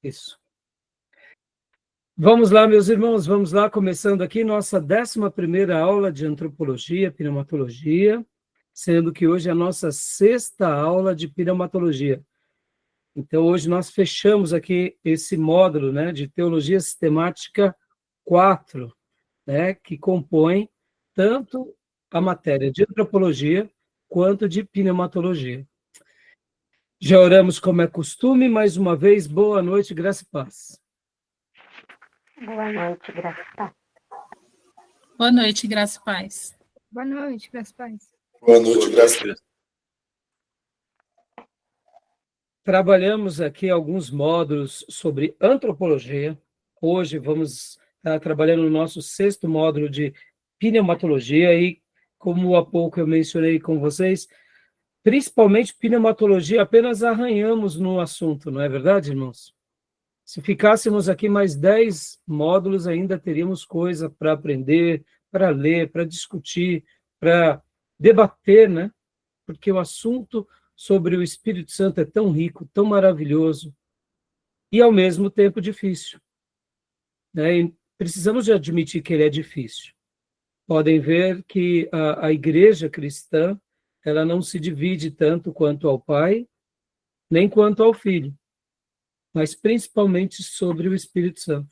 Isso. Vamos lá, meus irmãos, vamos lá, começando aqui nossa 11ª aula de Antropologia, Pneumatologia, sendo que hoje é a nossa 6ª aula de Pneumatologia. Então, hoje nós fechamos aqui esse módulo, né, de Teologia Sistemática 4, né, que compõe tanto a matéria de Antropologia quanto de Pneumatologia. Já oramos como é costume, mais uma vez, boa noite, graça e paz. Boa noite, graça e paz. Boa noite, graça e paz. Boa noite, graças a paz. Boa noite, graças a Deus. Trabalhamos aqui alguns módulos sobre antropologia. Hoje vamos estar trabalhando no nosso 6º módulo de pneumatologia e, como há pouco eu mencionei com vocês, principalmente pneumatologia, apenas arranhamos no assunto, não é verdade, irmãos? Se ficássemos aqui mais 10 módulos, ainda teríamos coisa para aprender, para ler, para discutir, para debater, né? Porque o assunto sobre o Espírito Santo é tão rico, tão maravilhoso e, ao mesmo tempo, difícil, né? E precisamos de admitir que ele é difícil. Podem ver que a igreja cristã, ela não se divide tanto quanto ao Pai, nem quanto ao Filho, mas principalmente sobre o Espírito Santo.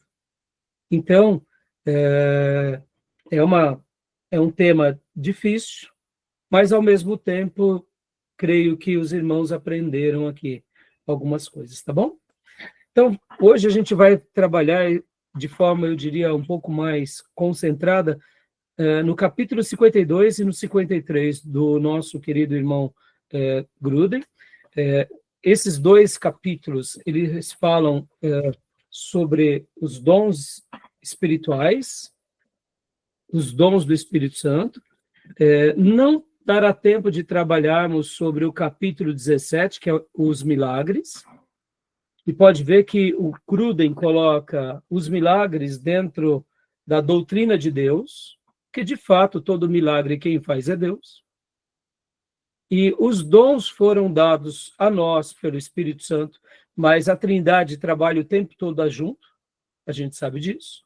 Então, é um tema difícil, mas, ao mesmo tempo, creio que os irmãos aprenderam aqui algumas coisas, tá bom? Então, hoje a gente vai trabalhar de forma, eu diria, um pouco mais concentrada no capítulo 52 e no 53 do nosso querido irmão Gruden. Esses dois capítulos, eles falam sobre os dons espirituais, os dons do Espírito Santo. Não dará tempo de trabalharmos sobre o capítulo 17, que é os milagres, e pode ver que o Gruden coloca os milagres dentro da doutrina de Deus, que de fato todo milagre quem faz é Deus. E os dons foram dados a nós pelo Espírito Santo, mas a Trindade trabalha o tempo todo junto, a gente sabe disso.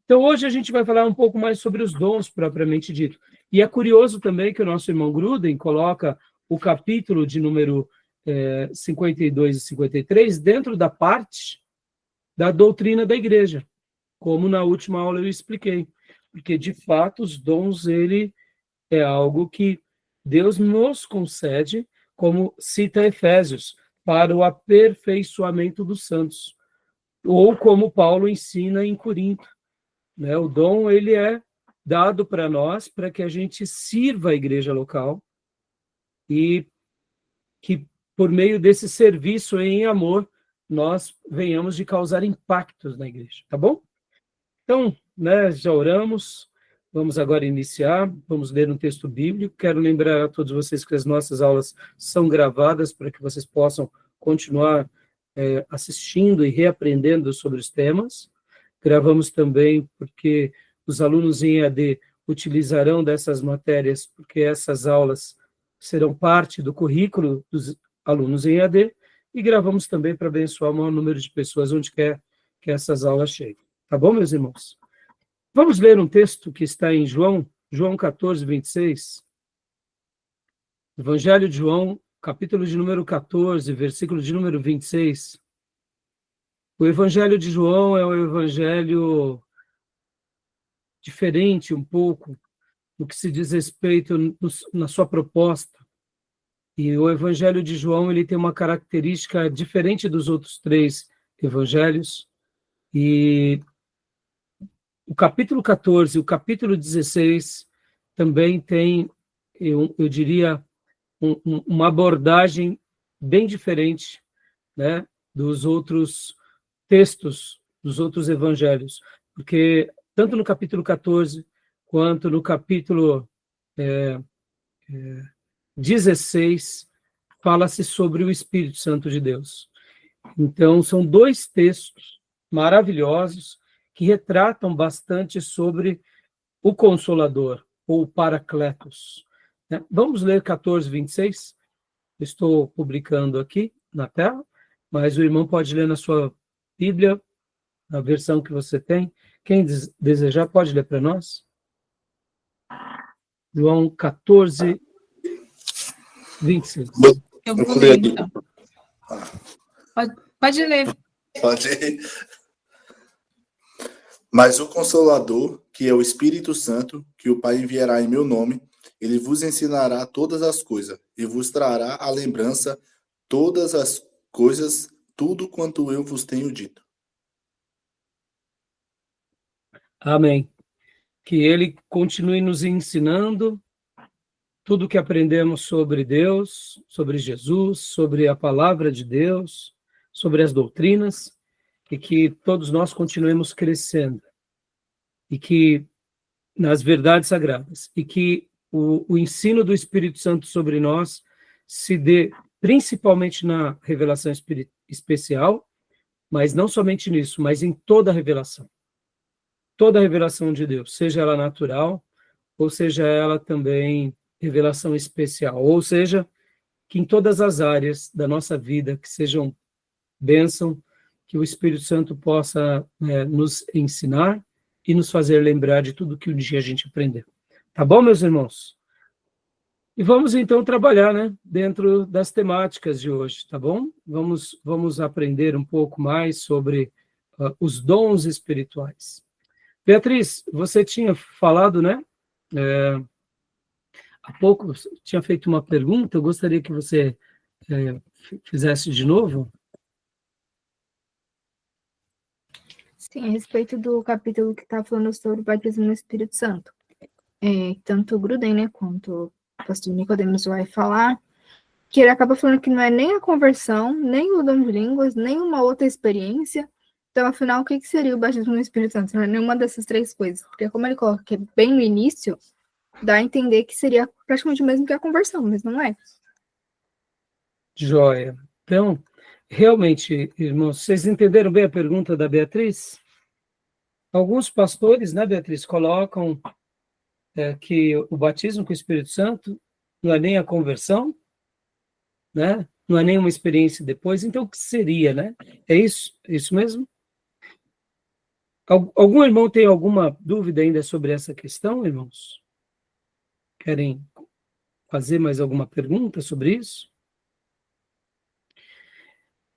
Então, hoje a gente vai falar um pouco mais sobre os dons, propriamente dito. E é curioso também que o nosso irmão Gruden coloca o capítulo de número 52 e 53 dentro da parte da doutrina da igreja, como na última aula eu expliquei. Porque, de fato, os dons, ele é algo que Deus nos concede, como cita Efésios, para o aperfeiçoamento dos santos. Ou como Paulo ensina em Corinto, né? O dom, ele é dado para nós para que a gente sirva a igreja local e que, por meio desse serviço em amor, nós venhamos de causar impactos na igreja, tá bom? Então, né, já oramos, vamos agora iniciar, vamos ler um texto bíblico. Quero lembrar a todos vocês que as nossas aulas são gravadas para que vocês possam continuar assistindo e reaprendendo sobre os temas. Gravamos também porque os alunos em EAD utilizarão dessas matérias, porque essas aulas serão parte do currículo dos alunos em EAD, e gravamos também para abençoar o maior número de pessoas onde quer que essas aulas cheguem. Tá bom, meus irmãos? Vamos ler um texto que está em João 14, 26. Evangelho de João, capítulo de número 14, versículo de número 26. O Evangelho de João é um evangelho diferente um pouco no que se diz respeito na sua proposta. E o Evangelho de João, ele tem uma característica diferente dos outros 3 evangelhos. E o capítulo 14 e o capítulo 16 também tem, eu diria, uma abordagem bem diferente, né, dos outros textos, dos outros evangelhos. Porque tanto no capítulo 14 quanto no capítulo 16, fala-se sobre o Espírito Santo de Deus. Então, são 2 textos maravilhosos que retratam bastante sobre o Consolador, ou o Paracletos. Vamos ler 14, 26? Estou publicando aqui na tela, mas o irmão pode ler na sua Bíblia, a versão que você tem. Quem desejar pode ler para nós. João 14, 26. Eu vou ler, então. Pode ler. Pode ir. Mas o Consolador, que é o Espírito Santo, que o Pai enviará em meu nome, ele vos ensinará todas as coisas e vos trará à lembrança todas as coisas, tudo quanto eu vos tenho dito. Amém. Que ele continue nos ensinando tudo o que aprendemos sobre Deus, sobre Jesus, sobre a palavra de Deus, sobre as doutrinas, e que todos nós continuemos crescendo, e que nas verdades sagradas, e que o ensino do Espírito Santo sobre nós se dê principalmente na revelação especial, mas não somente nisso, mas em toda a revelação. Toda a revelação de Deus, seja ela natural, ou seja ela também revelação especial, ou seja, que em todas as áreas da nossa vida, que sejam bênção, que o Espírito Santo possa nos ensinar e nos fazer lembrar de tudo que um dia a gente aprendeu. Tá bom, meus irmãos? E vamos então trabalhar, né, dentro das temáticas de hoje, tá bom? Vamos aprender um pouco mais sobre os dons espirituais. Beatriz, você tinha falado, né, há pouco, tinha feito uma pergunta, eu gostaria que você fizesse de novo. Sim, a respeito do capítulo que está falando sobre o batismo no Espírito Santo. Tanto o Gruden, né, quanto o pastor Nicodemos vai falar, que ele acaba falando que não é nem a conversão, nem o dom de línguas, nem uma outra experiência. Então, afinal, o que seria o batismo no Espírito Santo? Não é nenhuma dessas três coisas. Porque como ele coloca que é bem no início, dá a entender que seria praticamente o mesmo que a conversão, mas não é. Joia. Então, realmente, irmãos, vocês entenderam bem a pergunta da Beatriz? Alguns pastores, né, Beatriz, colocam que o batismo com o Espírito Santo não é nem a conversão, né? Não é nem uma experiência depois. Então, o que seria, né? É isso? É isso mesmo? Algum irmão tem alguma dúvida ainda sobre essa questão, irmãos? Querem fazer mais alguma pergunta sobre isso?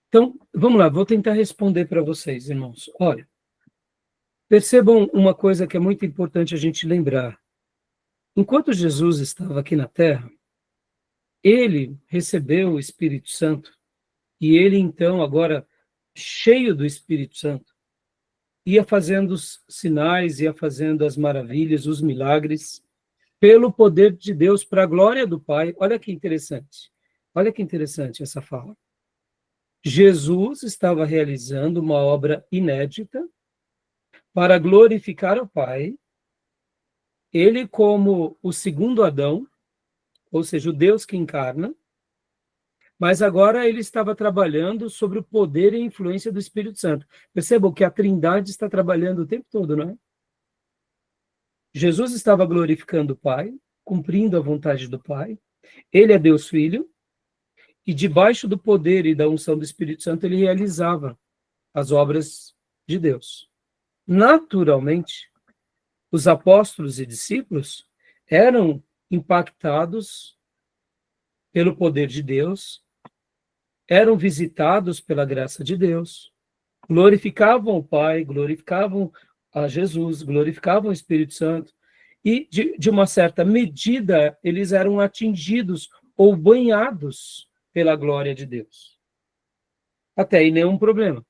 Então, vamos lá, vou tentar responder para vocês, irmãos. Olha, percebam uma coisa que é muito importante a gente lembrar. Enquanto Jesus estava aqui na Terra, ele recebeu o Espírito Santo, e ele então, agora, cheio do Espírito Santo, ia fazendo os sinais, ia fazendo as maravilhas, os milagres, pelo poder de Deus, para a glória do Pai. Olha que interessante essa fala. Jesus estava realizando uma obra inédita para glorificar o Pai, ele como o segundo Adão, ou seja, o Deus que encarna, mas agora ele estava trabalhando sobre o poder e influência do Espírito Santo. Percebam que a Trindade está trabalhando o tempo todo, não é? Jesus estava glorificando o Pai, cumprindo a vontade do Pai. Ele é Deus Filho, e debaixo do poder e da unção do Espírito Santo, ele realizava as obras de Deus. Naturalmente, os apóstolos e discípulos eram impactados pelo poder de Deus, eram visitados pela graça de Deus, glorificavam o Pai, glorificavam a Jesus, glorificavam o Espírito Santo, e de uma certa medida eles eram atingidos ou banhados pela glória de Deus. Até aí nenhum problema,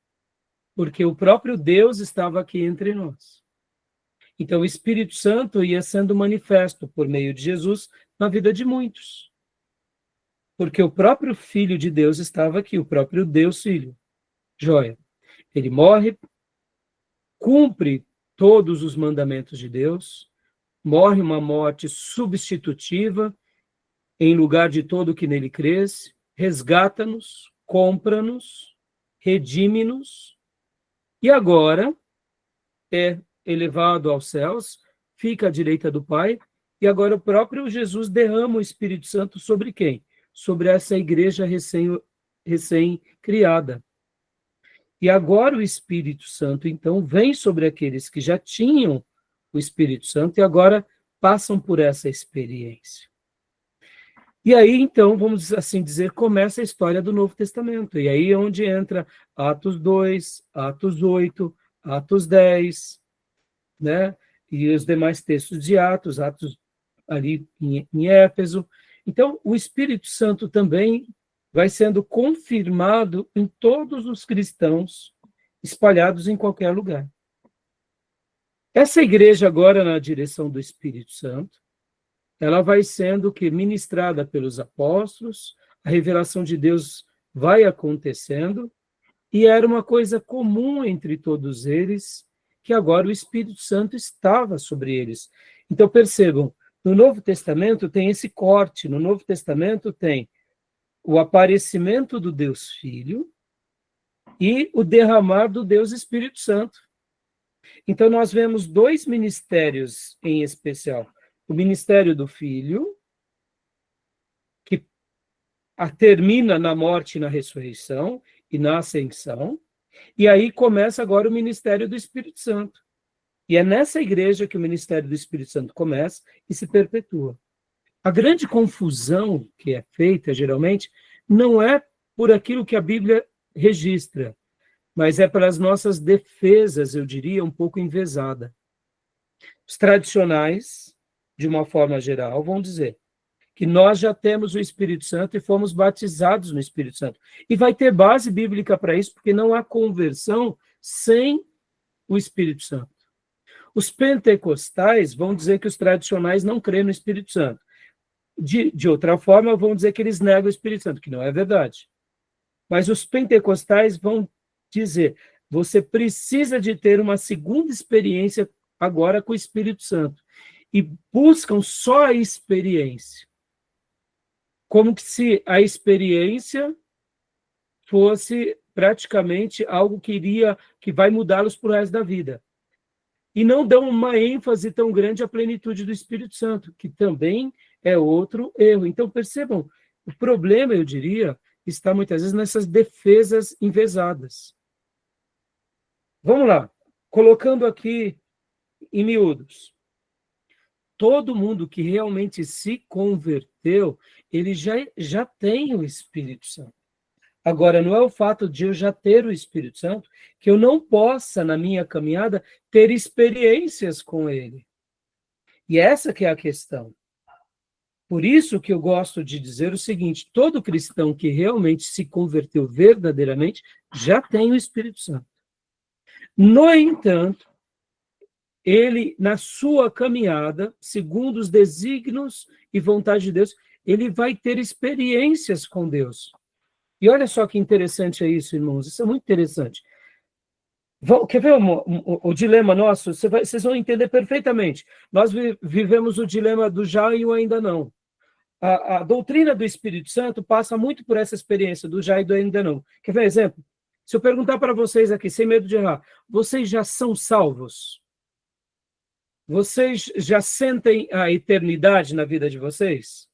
porque o próprio Deus estava aqui entre nós. Então o Espírito Santo ia sendo manifesto por meio de Jesus na vida de muitos. Porque o próprio Filho de Deus estava aqui, o próprio Deus Filho. Joia. Ele morre, cumpre todos os mandamentos de Deus, morre uma morte substitutiva, em lugar de todo o que nele cresce, resgata-nos, compra-nos, redime-nos, e agora é elevado aos céus, fica à direita do Pai, e agora o próprio Jesus derrama o Espírito Santo sobre quem? Sobre essa igreja recém-criada. E agora o Espírito Santo, então, vem sobre aqueles que já tinham o Espírito Santo e agora passam por essa experiência. E aí, então, vamos assim dizer, começa a história do Novo Testamento. E aí é onde entra Atos 2, Atos 8, Atos 10, né? E os demais textos de Atos, Atos ali em Éfeso. Então, o Espírito Santo também vai sendo confirmado em todos os cristãos espalhados em qualquer lugar. Essa igreja agora, na direção do Espírito Santo, ela vai sendo ministrada pelos apóstolos, a revelação de Deus vai acontecendo, e era uma coisa comum entre todos eles, que agora o Espírito Santo estava sobre eles. Então, percebam, no Novo Testamento tem esse corte, no Novo Testamento tem o aparecimento do Deus Filho e o derramar do Deus Espírito Santo. Então, nós vemos dois ministérios em especial. O ministério do Filho, que termina na morte e na ressurreição e na ascensão, e aí começa agora o ministério do Espírito Santo. E é nessa igreja que o ministério do Espírito Santo começa e se perpetua. A grande confusão que é feita, geralmente, não é por aquilo que a Bíblia registra, mas é pelas nossas defesas, eu diria, um pouco envesada. Os tradicionais, de uma forma geral, vão dizer que nós já temos o Espírito Santo e fomos batizados no Espírito Santo. E vai ter base bíblica para isso, porque não há conversão sem o Espírito Santo. Os pentecostais vão dizer que os tradicionais não creem no Espírito Santo. De outra forma, vão dizer que eles negam o Espírito Santo, que não é verdade. Mas os pentecostais vão dizer, você precisa de ter uma segunda experiência agora com o Espírito Santo. E buscam só a experiência. Como que se a experiência fosse praticamente algo que vai mudá-los para o resto da vida. E não dão uma ênfase tão grande à plenitude do Espírito Santo, que também é outro erro. Então, percebam, o problema, eu diria, está muitas vezes nessas defesas envesadas. Vamos lá, colocando aqui em miúdos. Todo mundo que realmente se converteu, ele já tem o Espírito Santo. Agora, não é o fato de eu já ter o Espírito Santo que eu não possa, na minha caminhada, ter experiências com ele. E essa que é a questão. Por isso que eu gosto de dizer o seguinte, todo cristão que realmente se converteu verdadeiramente já tem o Espírito Santo. No entanto, ele, na sua caminhada, segundo os desígnios e vontade de Deus, ele vai ter experiências com Deus. E olha só que interessante é isso, irmãos, isso é muito interessante. Quer ver o dilema nosso? Vocês vão entender perfeitamente. Nós vivemos o dilema do já e o ainda não. A doutrina do Espírito Santo passa muito por essa experiência do já e do ainda não. Quer ver um exemplo? Se eu perguntar para vocês aqui, sem medo de errar, vocês já são salvos? Vocês já sentem a eternidade na vida de vocês?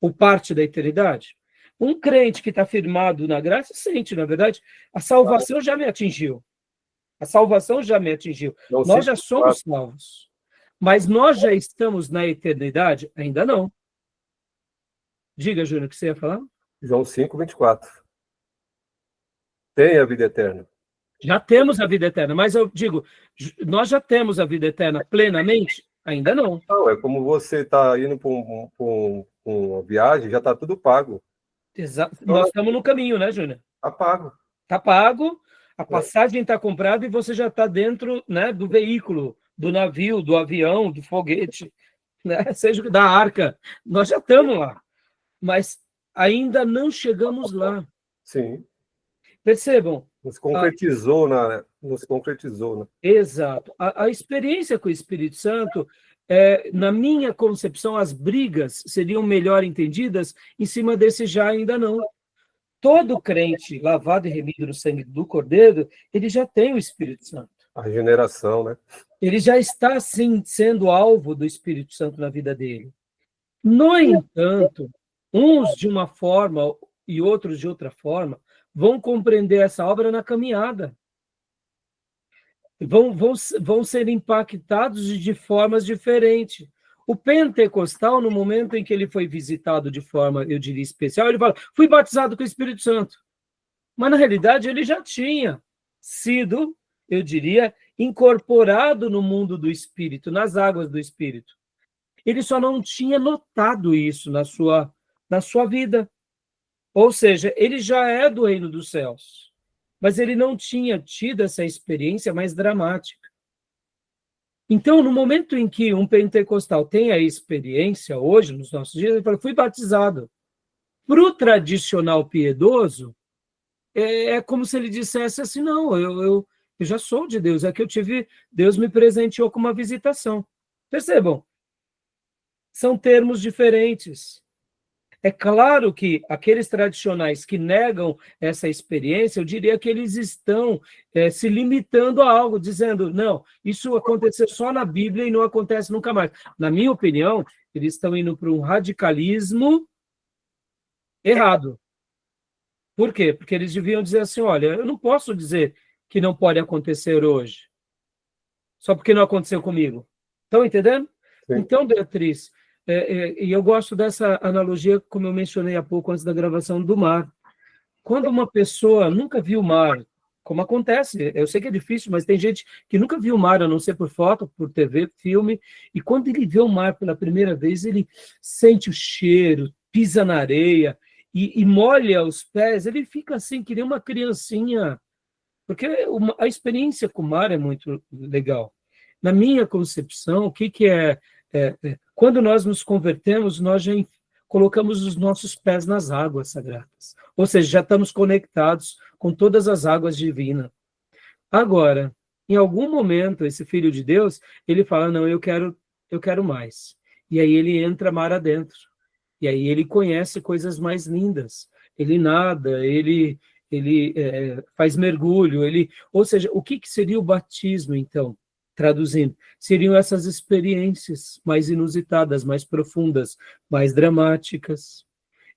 Ou parte da eternidade? Um crente que está firmado na graça sente, na verdade, a salvação já me atingiu. A salvação já me atingiu. Nós já somos salvos. Mas nós já estamos na eternidade? Ainda não. Diga, Júnior, o que você ia falar? João 5:24. Tem a vida eterna. Já temos a vida eterna, mas eu digo, nós já temos a vida eterna plenamente? Ainda não. Não, é como você está indo para uma viagem, já está tudo pago. Exato. Nós estamos no caminho, né, Júnior? Está pago. Está pago, a passagem está comprada e você já está dentro, né, do veículo, do navio, do avião, do foguete, né, seja da arca. Nós já estamos lá, mas ainda não chegamos lá. Sim. Percebam. Não se concretizou, não se concretizou. Né? Exato. A experiência com o Espírito Santo, na minha concepção, as brigas seriam melhor entendidas em cima desse já ainda não. Todo crente lavado e remido no sangue do Cordeiro, ele já tem o Espírito Santo. A regeneração, né? Ele já está, sim, sendo alvo do Espírito Santo na vida dele. No entanto, uns de uma forma e outros de outra forma, vão compreender essa obra na caminhada. Vão ser impactados de formas diferentes. O pentecostal, no momento em que ele foi visitado de forma, eu diria, especial, ele fala, fui batizado com o Espírito Santo. Mas, na realidade, ele já tinha sido, eu diria, incorporado no mundo do Espírito, nas águas do Espírito. Ele só não tinha notado isso na sua vida. Ou seja, ele já é do reino dos céus, mas ele não tinha tido essa experiência mais dramática. Então, no momento em que um pentecostal tem a experiência, hoje, nos nossos dias, ele fala, fui batizado. Para o tradicional piedoso, é como se ele dissesse assim, não, eu já sou de Deus, é que Deus me presenteou com uma visitação. Percebam, são termos diferentes. É claro que aqueles tradicionais que negam essa experiência, eu diria que eles estão se limitando a algo, dizendo, não, isso aconteceu só na Bíblia e não acontece nunca mais. Na minha opinião, eles estão indo para um radicalismo errado. Por quê? Porque eles deviam dizer assim, olha, eu não posso dizer que não pode acontecer hoje, só porque não aconteceu comigo. Estão entendendo? Sim. Então, Beatriz, e eu gosto dessa analogia, como eu mencionei há pouco, antes da gravação, do mar. Quando uma pessoa nunca viu o mar, como acontece, eu sei que é difícil, mas tem gente que nunca viu o mar, a não ser por foto, por TV, filme, e quando ele vê o mar pela primeira vez, ele sente o cheiro, pisa na areia, e molha os pés, ele fica assim, que nem uma criancinha, porque a experiência com o mar é muito legal. Na minha concepção, o que é quando nós nos convertemos, nós já colocamos os nossos pés nas águas sagradas. Ou seja, já estamos conectados com todas as águas divinas. Agora, em algum momento, esse filho de Deus, ele fala, não, eu quero mais. E aí ele entra mar adentro. E aí ele conhece coisas mais lindas. Ele nada, ele faz mergulho. Ou seja, o que seria o batismo, então? Traduzindo, seriam essas experiências mais inusitadas, mais profundas, mais dramáticas.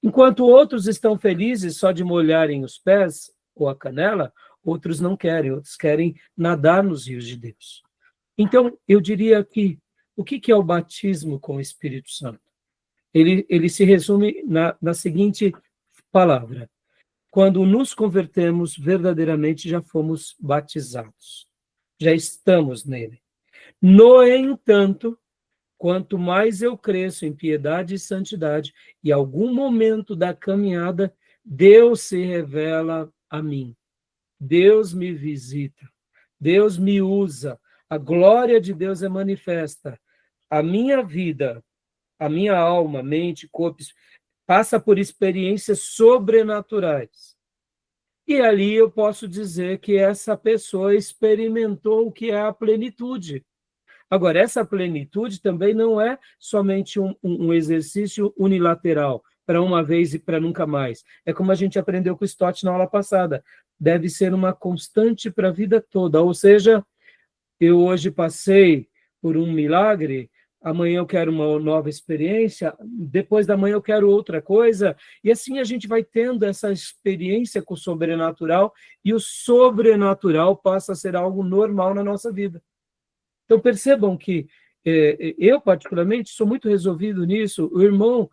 Enquanto outros estão felizes só de molharem os pés ou a canela, outros não querem, outros querem nadar nos rios de Deus. Então, eu diria que o que é o batismo com o Espírito Santo? Ele se resume na seguinte palavra: quando nos convertemos, verdadeiramente já fomos batizados. Já estamos nele. No entanto, quanto mais eu cresço em piedade e santidade, e algum momento da caminhada, Deus se revela a mim. Deus me visita. Deus me usa. A glória de Deus é manifesta. A minha vida, a minha alma, mente, corpo, passa por experiências sobrenaturais. E ali eu posso dizer que essa pessoa experimentou o que é a plenitude. Agora, essa plenitude também não é somente um exercício unilateral, para uma vez e para nunca mais. É como a gente aprendeu com o Stott na aula passada. Deve ser uma constante para a vida toda. Ou seja, eu hoje passei por um milagre, amanhã eu quero uma nova experiência, depois da manhã eu quero outra coisa, e assim a gente vai tendo essa experiência com o sobrenatural, e o sobrenatural passa a ser algo normal na nossa vida. Então percebam que eu, particularmente, sou muito resolvido nisso. O irmão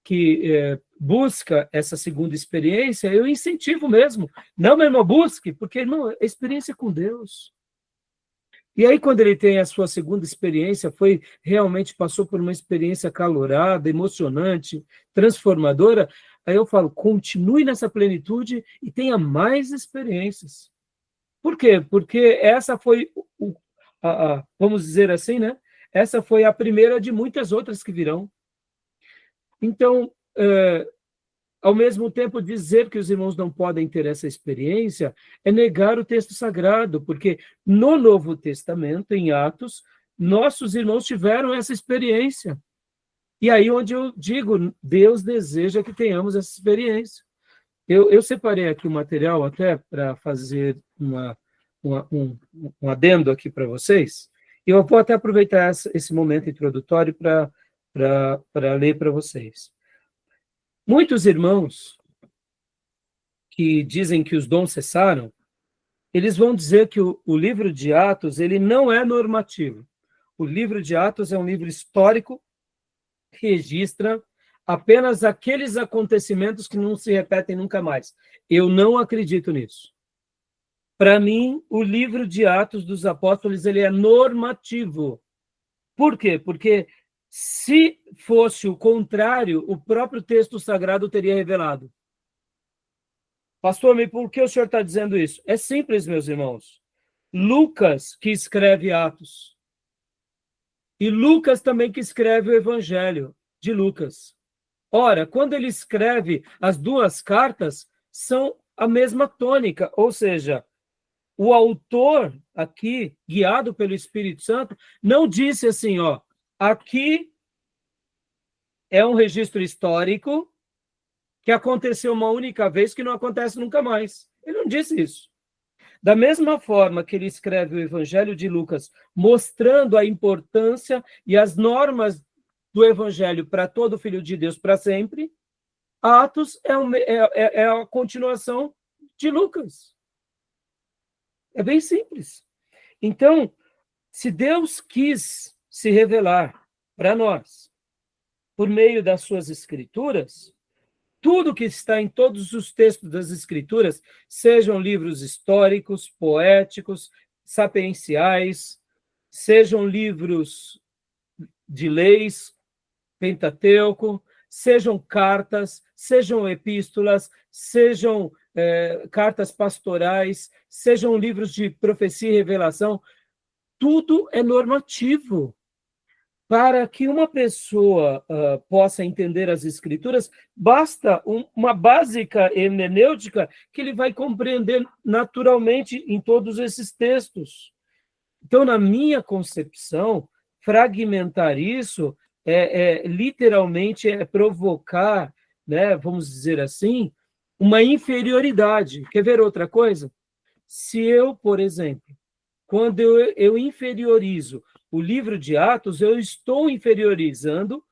que busca essa segunda experiência, eu incentivo mesmo. Não, meu irmão, busque, porque, irmão, é experiência com Deus. E aí, quando ele tem a sua segunda experiência, realmente passou por uma experiência calorada, emocionante, transformadora, aí eu falo, continue nessa plenitude e tenha mais experiências. Por quê? Porque essa foi, vamos dizer assim, né? Essa foi a primeira de muitas outras que virão. Então, ao mesmo tempo, dizer que os irmãos não podem ter essa experiência é negar o texto sagrado, porque no Novo Testamento, em Atos, nossos irmãos tiveram essa experiência. E aí onde eu digo, Deus deseja que tenhamos essa experiência. Eu separei aqui o material até para fazer um adendo aqui para vocês, e eu vou até aproveitar esse momento introdutório para ler para vocês. Muitos irmãos que dizem que os dons cessaram, eles vão dizer que o livro de Atos ele não é normativo. O livro de Atos é um livro histórico que registra apenas aqueles acontecimentos que não se repetem nunca mais. Eu não acredito nisso. Para mim, o livro de Atos dos Apóstolos ele é normativo. Por quê? Porque se fosse o contrário, o próprio texto sagrado teria revelado. Pastor, por que o senhor está dizendo isso? É simples, meus irmãos. Lucas que escreve Atos. E Lucas também que escreve o Evangelho de Lucas. Ora, quando ele escreve as duas cartas, são a mesma tônica, ou seja, o autor aqui, guiado pelo Espírito Santo, não disse assim, ó, aqui é um registro histórico que aconteceu uma única vez, que não acontece nunca mais. Ele não disse isso. Da mesma forma que ele escreve o Evangelho de Lucas, mostrando a importância e as normas do Evangelho para todo filho de Deus para sempre, Atos é a continuação de Lucas. É bem simples. Então, se Deus quis se revelar para nós por meio das suas escrituras, tudo que está em todos os textos das escrituras, sejam livros históricos, poéticos, sapienciais, sejam livros de leis, Pentateuco, sejam cartas, sejam epístolas, sejam cartas pastorais, sejam livros de profecia e revelação, tudo é normativo. Para que uma pessoa possa entender as Escrituras, basta uma básica hermenêutica que ele vai compreender naturalmente em todos esses textos. Então, na minha concepção, fragmentar isso literalmente provocar, né, vamos dizer assim, uma inferioridade. Quer ver outra coisa? Se eu, por exemplo, quando eu inferiorizo o livro de Atos, eu estou inferiorizando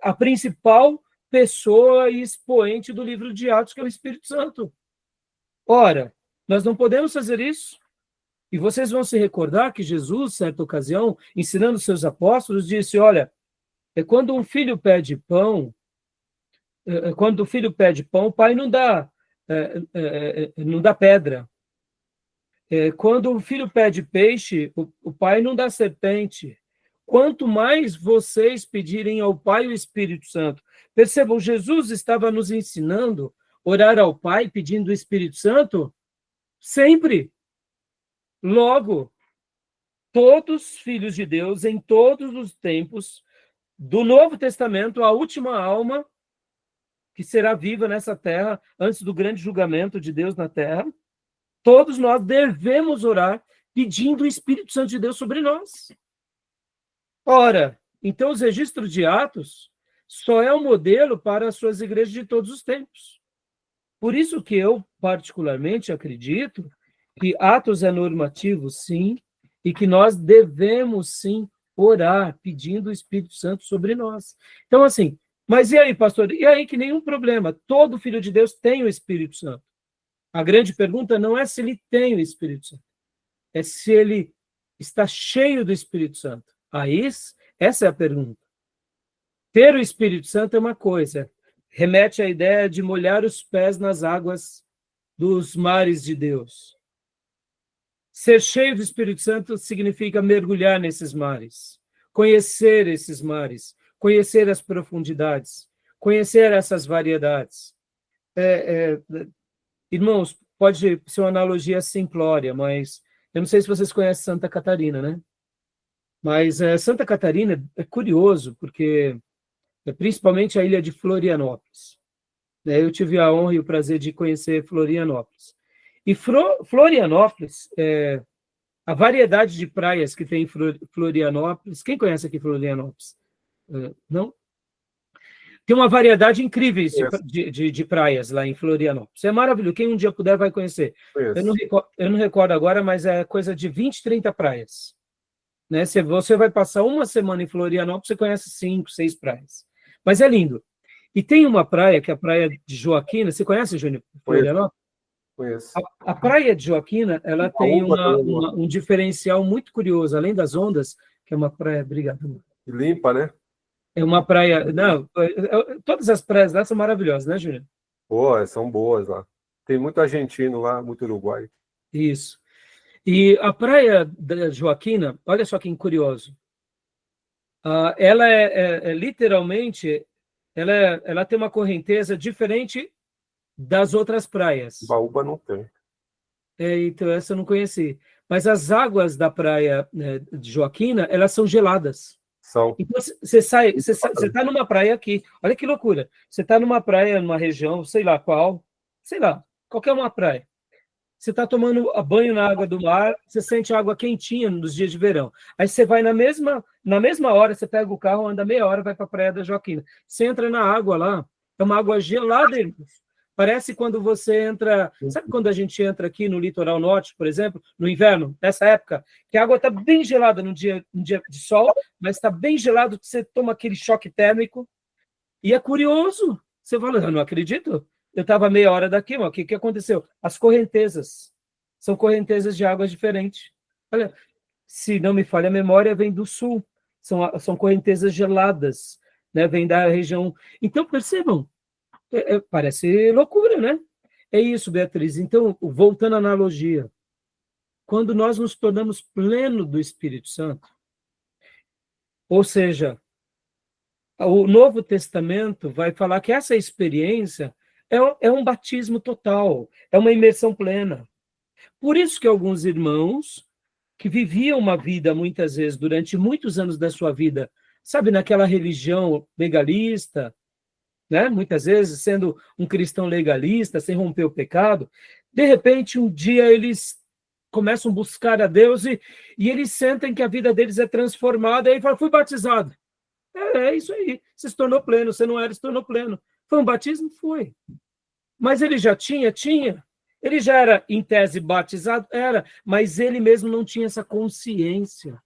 a principal pessoa e expoente do livro de Atos, que é o Espírito Santo. Ora, nós não podemos fazer isso. E vocês vão se recordar que Jesus, certa ocasião, ensinando seus apóstolos, disse, olha, quando um filho pede pão, o pai não dá pedra. Quando o filho pede peixe, o pai não dá serpente. Quanto mais vocês pedirem ao Pai o Espírito Santo. Percebam, Jesus estava nos ensinando a orar ao Pai pedindo o Espírito Santo sempre. Logo, todos os filhos de Deus, em todos os tempos, do Novo Testamento, a última alma que será viva nessa terra, antes do grande julgamento de Deus na terra, todos nós devemos orar pedindo o Espírito Santo de Deus sobre nós. Ora, então os registros de Atos só é um modelo para as suas igrejas de todos os tempos. Por isso que eu, particularmente, acredito que Atos é normativo, sim, e que nós devemos, sim, orar pedindo o Espírito Santo sobre nós. Então, assim, mas e aí, pastor? E aí que nenhum problema. Todo filho de Deus tem o Espírito Santo. A grande pergunta não é se ele tem o Espírito Santo, é se ele está cheio do Espírito Santo. Aí, essa é a pergunta. Ter o Espírito Santo é uma coisa, remete à ideia de molhar os pés nas águas dos mares de Deus. Ser cheio do Espírito Santo significa mergulhar nesses mares, conhecer esses mares, conhecer as profundidades, conhecer essas variedades. Irmãos, pode ser uma analogia simplória, mas eu não sei se vocês conhecem Santa Catarina, né? Mas Santa Catarina é curioso, porque principalmente a ilha de Florianópolis. Eu tive a honra e o prazer de conhecer Florianópolis. E Florianópolis, a variedade de praias que tem em Florianópolis, quem conhece aqui Florianópolis? Não? Tem uma variedade incrível de praias lá em Florianópolis. É maravilhoso. Quem um dia puder vai conhecer. Eu não recordo agora, mas é coisa de 20, 30 praias. Né? Se você vai passar uma semana em Florianópolis, você conhece 5, 6 praias. Mas é lindo. E tem uma praia, que é a praia de Joaquina. Você conhece, Júnior? Florianópolis? Conheço. A praia de Joaquina, ela tem Uba, um diferencial muito curioso, além das ondas, que é uma praia, obrigado, limpa, né? é uma praia, não, todas as praias lá são maravilhosas, né, Júnior? Pô, são boas lá. Tem muito argentino lá, muito uruguai. Isso. E a praia da Joaquina, olha só que curioso, ela literalmente, ela tem uma correnteza diferente das outras praias. Baúba não tem. Então, essa eu não conheci. Mas as águas da praia, né, de Joaquina, elas são geladas. São. Então, você está numa praia aqui. Olha que loucura. Você está numa praia, numa região, sei lá qual, sei lá, qualquer uma praia. Você está tomando banho na água do mar, você sente a água quentinha nos dias de verão. Aí você vai na mesma hora, você pega o carro, anda meia hora, vai para a praia da Joaquina. Você entra na água lá, é uma água gelada, irmãos. Parece quando você entra... Sabe quando a gente entra aqui no litoral norte, por exemplo, no inverno, nessa época, que a água está bem gelada no dia de sol, mas está bem gelado, que você toma aquele choque térmico. E é curioso. Você fala, eu não acredito. Eu estava meia hora daqui, mas o que aconteceu? As correntezas. São correntezas de águas diferentes. Olha, se não me falha a memória, vem do sul. São correntezas geladas, né? Vem da região... Então, percebam, parece loucura, né? É isso, Beatriz. Então, voltando à analogia, quando nós nos tornamos pleno do Espírito Santo, ou seja, o Novo Testamento vai falar que essa experiência é um batismo total, é uma imersão plena. Por isso que alguns irmãos que viviam uma vida, muitas vezes, durante muitos anos da sua vida, sabe, naquela religião legalista, né? Muitas vezes sendo um cristão legalista, sem romper o pecado, de repente, um dia eles começam a buscar a Deus e eles sentem que a vida deles é transformada, e aí falam, fui batizado. É isso aí, você se tornou pleno, você não era, se tornou pleno. Foi um batismo? Foi. Mas ele já tinha? Tinha. Ele já era, em tese, batizado? Era, mas ele mesmo não tinha essa consciência.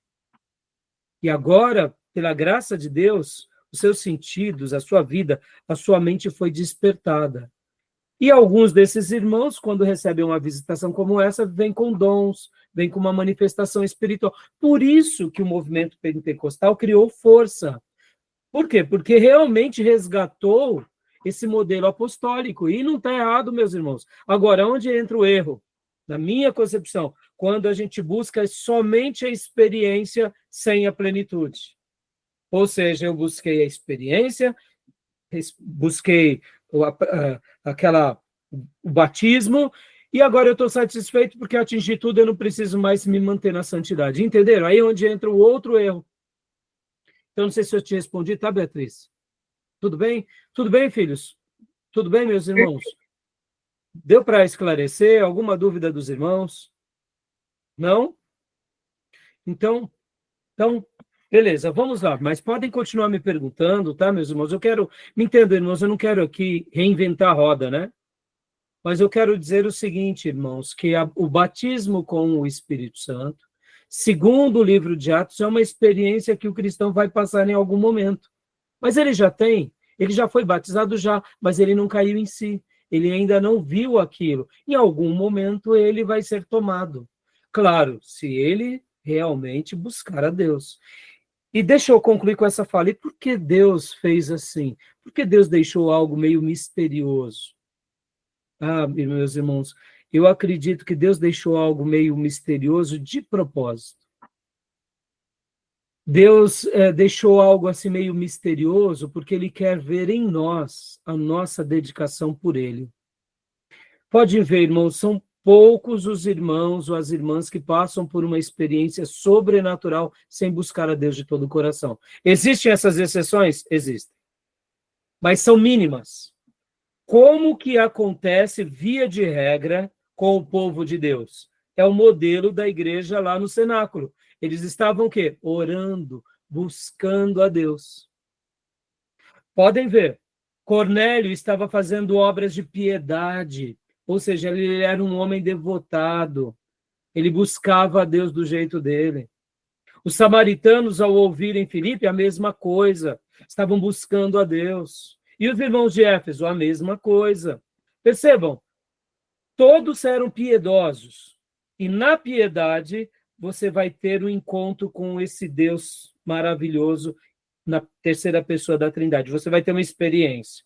E agora, pela graça de Deus, os seus sentidos, a sua vida, a sua mente foi despertada. E alguns desses irmãos, quando recebem uma visitação como essa, vêm com dons, vêm com uma manifestação espiritual. Por isso que o movimento pentecostal criou força. Por quê? Porque realmente resgatou esse modelo apostólico. E não está errado, meus irmãos. Agora, onde entra o erro? Na minha concepção, quando a gente busca somente a experiência sem a plenitude. Ou seja, eu busquei a experiência, busquei o batismo, e agora eu estou satisfeito porque atingi tudo, eu não preciso mais me manter na santidade. Entenderam? Aí é onde entra o outro erro. Então, não sei se eu te respondi, tá, Beatriz? Tudo bem? Tudo bem, filhos? Tudo bem, meus irmãos? Deu para esclarecer? Alguma dúvida dos irmãos? Não? Então, beleza, vamos lá. Mas podem continuar me perguntando, tá, meus irmãos? Me entendam, irmãos, eu não quero aqui reinventar a roda, né? Mas eu quero dizer o seguinte, irmãos, que o batismo com o Espírito Santo, segundo o livro de Atos, é uma experiência que o cristão vai passar em algum momento. Mas ele já foi batizado já, mas ele não caiu em si. Ele ainda não viu aquilo. Em algum momento ele vai ser tomado. Claro, se ele realmente buscar a Deus. E deixa eu concluir com essa fala. E por que Deus fez assim? Por que Deus deixou algo meio misterioso? Meus irmãos, eu acredito que Deus deixou algo meio misterioso de propósito. Deus deixou algo assim meio misterioso porque Ele quer ver em nós a nossa dedicação por Ele. Pode ver, irmãos, são poucos os irmãos ou as irmãs que passam por uma experiência sobrenatural sem buscar a Deus de todo o coração. Existem essas exceções? Existem. Mas são mínimas. Como que acontece, via de regra, com o povo de Deus? É o modelo da igreja lá no cenáculo. Eles estavam o quê? Orando, buscando a Deus. Podem ver, Cornélio estava fazendo obras de piedade, ou seja, ele era um homem devotado, ele buscava a Deus do jeito dele. Os samaritanos, ao ouvirem Filipe, a mesma coisa, estavam buscando a Deus. E os irmãos de Éfeso, a mesma coisa. Percebam, todos eram piedosos. E na piedade, você vai ter um encontro com esse Deus maravilhoso na terceira pessoa da Trindade. Você vai ter uma experiência.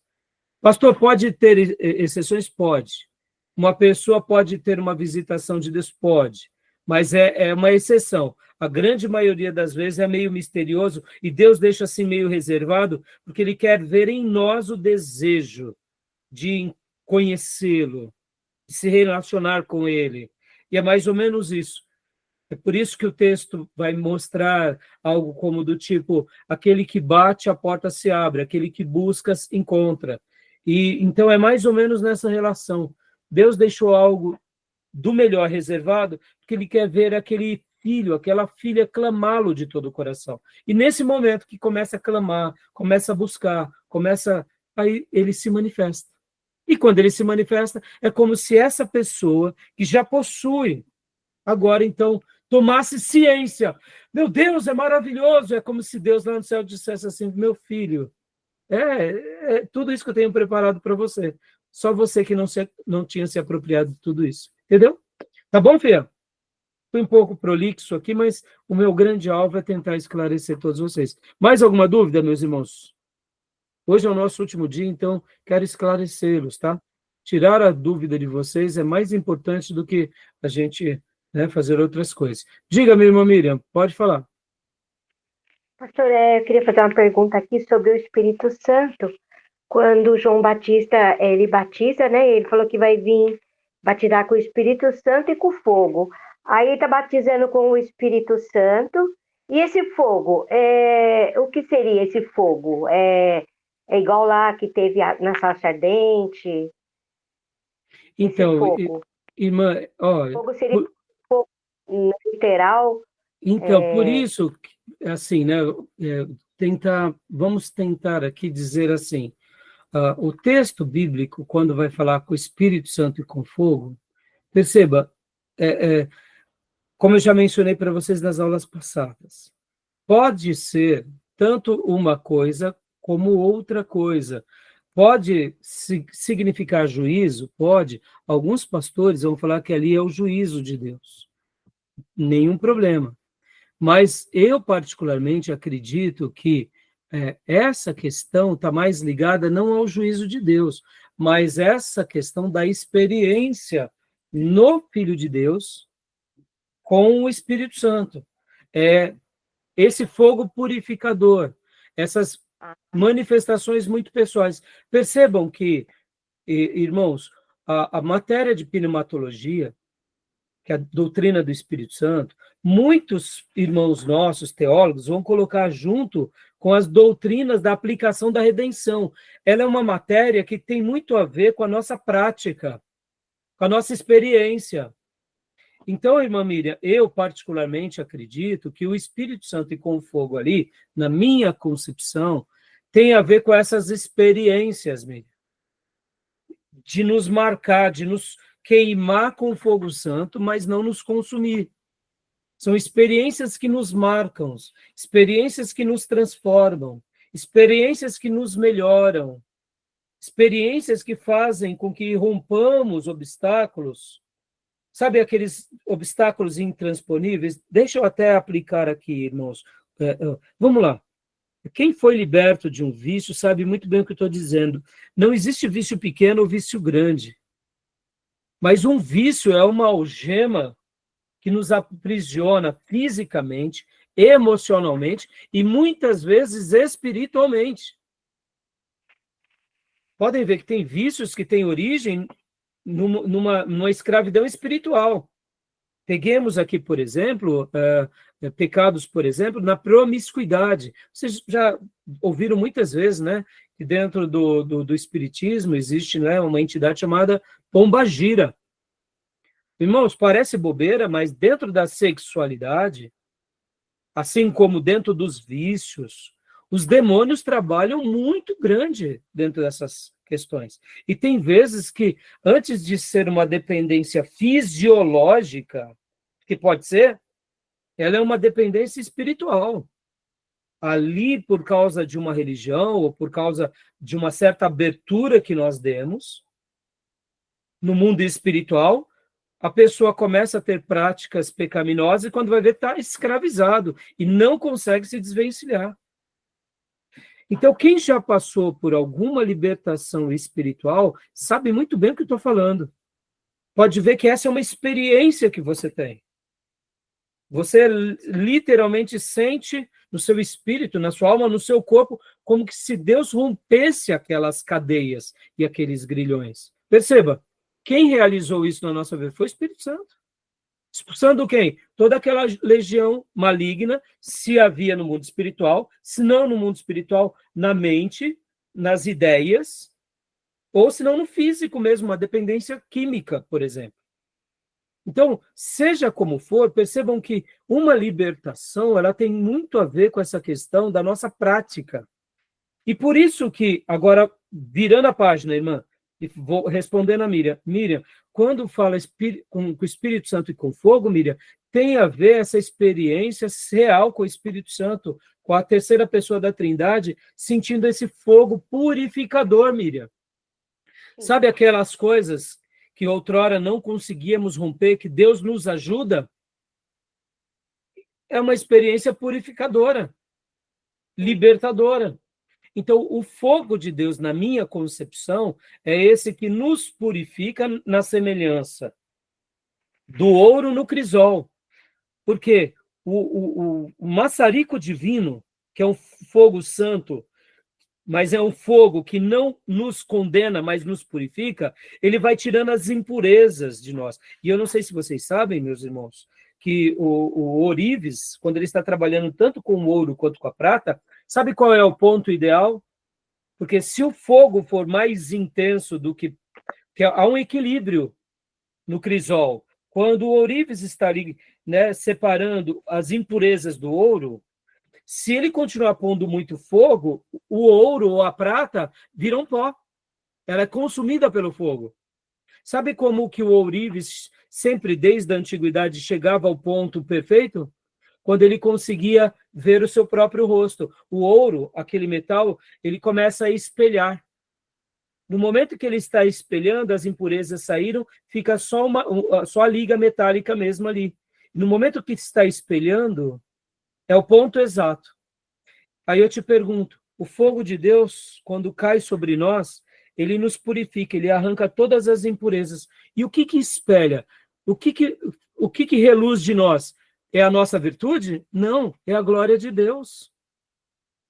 Pastor, pode ter exceções? Pode. Uma pessoa pode ter uma visitação de Deus? Pode. Mas é uma exceção. A grande maioria das vezes é meio misterioso e Deus deixa assim meio reservado porque Ele quer ver em nós o desejo de conhecê-lo, de se relacionar com Ele. E é mais ou menos isso. É por isso que o texto vai mostrar algo como do tipo, aquele que bate, a porta se abre, aquele que busca, encontra. E então é mais ou menos nessa relação. Deus deixou algo do melhor reservado, porque Ele quer ver aquele filho, aquela filha clamá-lo de todo o coração. E nesse momento que começa a clamar, começa a buscar, aí ele se manifesta. E quando ele se manifesta, é como se essa pessoa que já possui, agora então, tomasse ciência. Meu Deus, é maravilhoso! É como se Deus lá no céu dissesse assim, meu filho, é tudo isso que eu tenho preparado para você. Só você que não tinha se apropriado de tudo isso. Entendeu? Tá bom, filha? Fui um pouco prolixo aqui, mas o meu grande alvo é tentar esclarecer todos vocês. Mais alguma dúvida, meus irmãos? Hoje é o nosso último dia, então quero esclarecê-los, tá? Tirar a dúvida de vocês é mais importante do que a gente, né, fazer outras coisas. Diga, minha irmã Miriam, pode falar. Pastor, eu queria fazer uma pergunta aqui sobre o Espírito Santo. Quando João Batista, ele batiza, né? Ele falou que vai vir batizar com o Espírito Santo e com fogo. Aí ele está batizando com o Espírito Santo. E esse fogo, o que seria esse fogo? É igual lá que teve na sarça ardente? Então, fogo. Irmã, olha... Fogo seria fogo literal? Então, por isso, assim, né, vamos tentar aqui dizer assim, o texto bíblico, quando vai falar com o Espírito Santo e com fogo, perceba, como eu já mencionei para vocês nas aulas passadas, pode ser tanto uma coisa como outra coisa. Pode significar juízo? Pode. Alguns pastores vão falar que ali é o juízo de Deus. Nenhum problema. Mas eu, particularmente, acredito que essa questão está mais ligada não ao juízo de Deus, mas essa questão da experiência no Filho de Deus com o Espírito Santo. Esse fogo purificador, essas manifestações muito pessoais. Percebam que, irmãos, a matéria de pneumatologia, que é a doutrina do Espírito Santo, muitos irmãos nossos, teólogos, vão colocar junto com as doutrinas da aplicação da redenção. Ela é uma matéria que tem muito a ver com a nossa prática, com a nossa experiência. Então, irmã Miriam, eu particularmente acredito que o Espírito Santo e com o fogo ali, na minha concepção, tem a ver com essas experiências, Miriam, de nos marcar, de nos queimar com o fogo santo, mas não nos consumir. São experiências que nos marcam, experiências que nos transformam, experiências que nos melhoram, experiências que fazem com que rompamos obstáculos. Sabe aqueles obstáculos intransponíveis? Deixa eu até aplicar aqui, irmãos. Vamos lá. Quem foi liberto de um vício sabe muito bem o que eu estou dizendo. Não existe vício pequeno ou vício grande. Mas um vício é uma algema que nos aprisiona fisicamente, emocionalmente e muitas vezes espiritualmente. Podem ver que tem vícios que têm origem numa escravidão espiritual. Peguemos aqui, por exemplo, pecados, por exemplo, na promiscuidade. Vocês já ouviram muitas vezes, né, que dentro do espiritismo existe, né, uma entidade chamada pombagira. Irmãos, parece bobeira, mas dentro da sexualidade, assim como dentro dos vícios, os demônios trabalham muito grande dentro dessas questões. E tem vezes que, antes de ser uma dependência fisiológica, que pode ser, ela é uma dependência espiritual. ali por causa de uma religião ou por causa de uma certa abertura que nós demos no mundo espiritual, a pessoa começa a ter práticas pecaminosas e quando vai ver está escravizado e não consegue se desvencilhar. Então, quem já passou por alguma libertação espiritual sabe muito bem o que eu estou falando. Pode ver que essa é uma experiência que você tem. Você literalmente sente no seu espírito, na sua alma, no seu corpo, como que se Deus rompesse aquelas cadeias e aqueles grilhões. Perceba, quem realizou isso na nossa vida foi o Espírito Santo. Expulsando quem? Toda aquela legião maligna, se havia no mundo espiritual, se não no mundo espiritual, na mente, nas ideias, ou se não no físico mesmo, uma dependência química, por exemplo. Então, seja como for, percebam que uma libertação, ela tem muito a ver com essa questão da nossa prática. E por isso que, agora, virando a página, irmã, e vou respondendo a Miriam. Miriam, quando fala com o Espírito Santo e com fogo, Miriam, tem a ver essa experiência real com o Espírito Santo, com a terceira pessoa da Trindade, sentindo esse fogo purificador, Miriam. Sabe aquelas coisas que outrora não conseguíamos romper, que Deus nos ajuda? É uma experiência purificadora, libertadora. Então, o fogo de Deus, na minha concepção, é esse que nos purifica na semelhança do ouro no crisol. Porque o maçarico divino, que é um fogo santo, mas é um fogo que não nos condena, mas nos purifica, ele vai tirando as impurezas de nós. E eu não sei se vocês sabem, meus irmãos, que o ourives, quando ele está trabalhando tanto com o ouro quanto com a prata, sabe qual é o ponto ideal? Porque se o fogo for mais intenso do que há um equilíbrio no crisol. Quando o ourives está ali, né, separando as impurezas do ouro, se ele continuar pondo muito fogo, o ouro ou a prata viram pó. Ela é consumida pelo fogo. Sabe como que o ourives, sempre desde a antiguidade, chegava ao ponto perfeito? Quando ele conseguia ver o seu próprio rosto. O ouro, aquele metal, ele começa a espelhar. No momento que ele está espelhando, as impurezas saíram, fica só a liga metálica mesmo ali. No momento que está espelhando, é o ponto exato. Aí eu te pergunto, o fogo de Deus, quando cai sobre nós, ele nos purifica, ele arranca todas as impurezas. E o que espelha? O que reluz de nós? É a nossa virtude? Não, é a glória de Deus.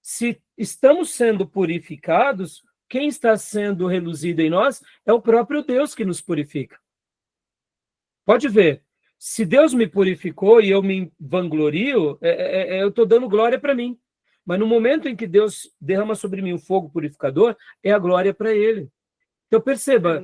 Se estamos sendo purificados, quem está sendo reluzido em nós é o próprio Deus que nos purifica. Pode ver, se Deus me purificou e eu me vanglorio, eu estou dando glória para mim. Mas no momento em que Deus derrama sobre mim o fogo purificador, é a glória para Ele. Então perceba,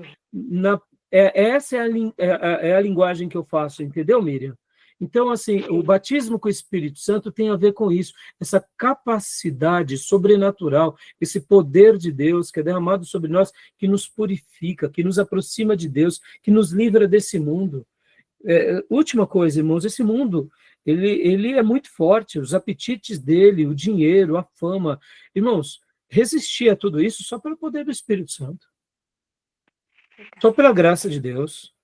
essa é a linguagem que eu faço, entendeu, Miriam? Então, assim, o batismo com o Espírito Santo tem a ver com isso, essa capacidade sobrenatural, esse poder de Deus que é derramado sobre nós, que nos purifica, que nos aproxima de Deus, que nos livra desse mundo. Última coisa, irmãos, esse mundo, ele é muito forte, os apetites dele, o dinheiro, a fama. Irmãos, resistir a tudo isso só pelo poder do Espírito Santo. Só pela graça de Deus.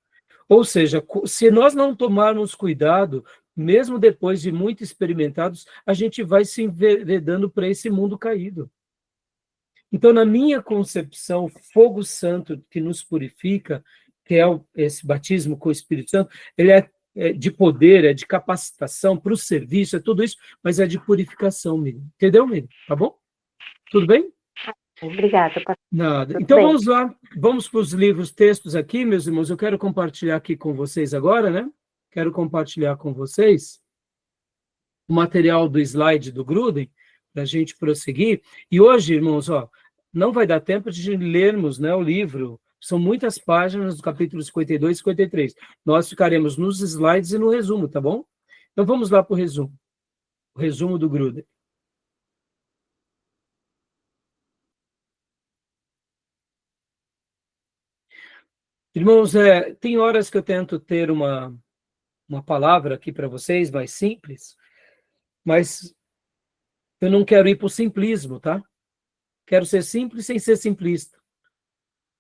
Ou seja, se nós não tomarmos cuidado, mesmo depois de muito experimentados, a gente vai se enveredando para esse mundo caído. Então, na minha concepção, o fogo santo que nos purifica, que é esse batismo com o Espírito Santo, ele é de poder, é de capacitação para o serviço, é tudo isso, mas é de purificação, Miriam. Entendeu, Miriam? Tá bom? Tudo bem? Obrigada, pastor. Nada. Tudo Então bem. vamos lá, vamos para os livros, textos aqui, meus irmãos. Eu quero compartilhar aqui com vocês agora, né? Quero compartilhar com vocês o material do slide do Gruden, para a gente prosseguir. E hoje, irmãos, não vai dar tempo de lermos, né, o livro. São muitas páginas do capítulo 52 e 53. Nós ficaremos nos slides e no resumo, tá bom? Então vamos lá para o resumo. O resumo do Gruden. Irmãos, tem horas que eu tento ter uma palavra aqui para vocês, mais simples, mas Eu não quero ir para o simplismo, tá? Quero ser simples sem ser simplista.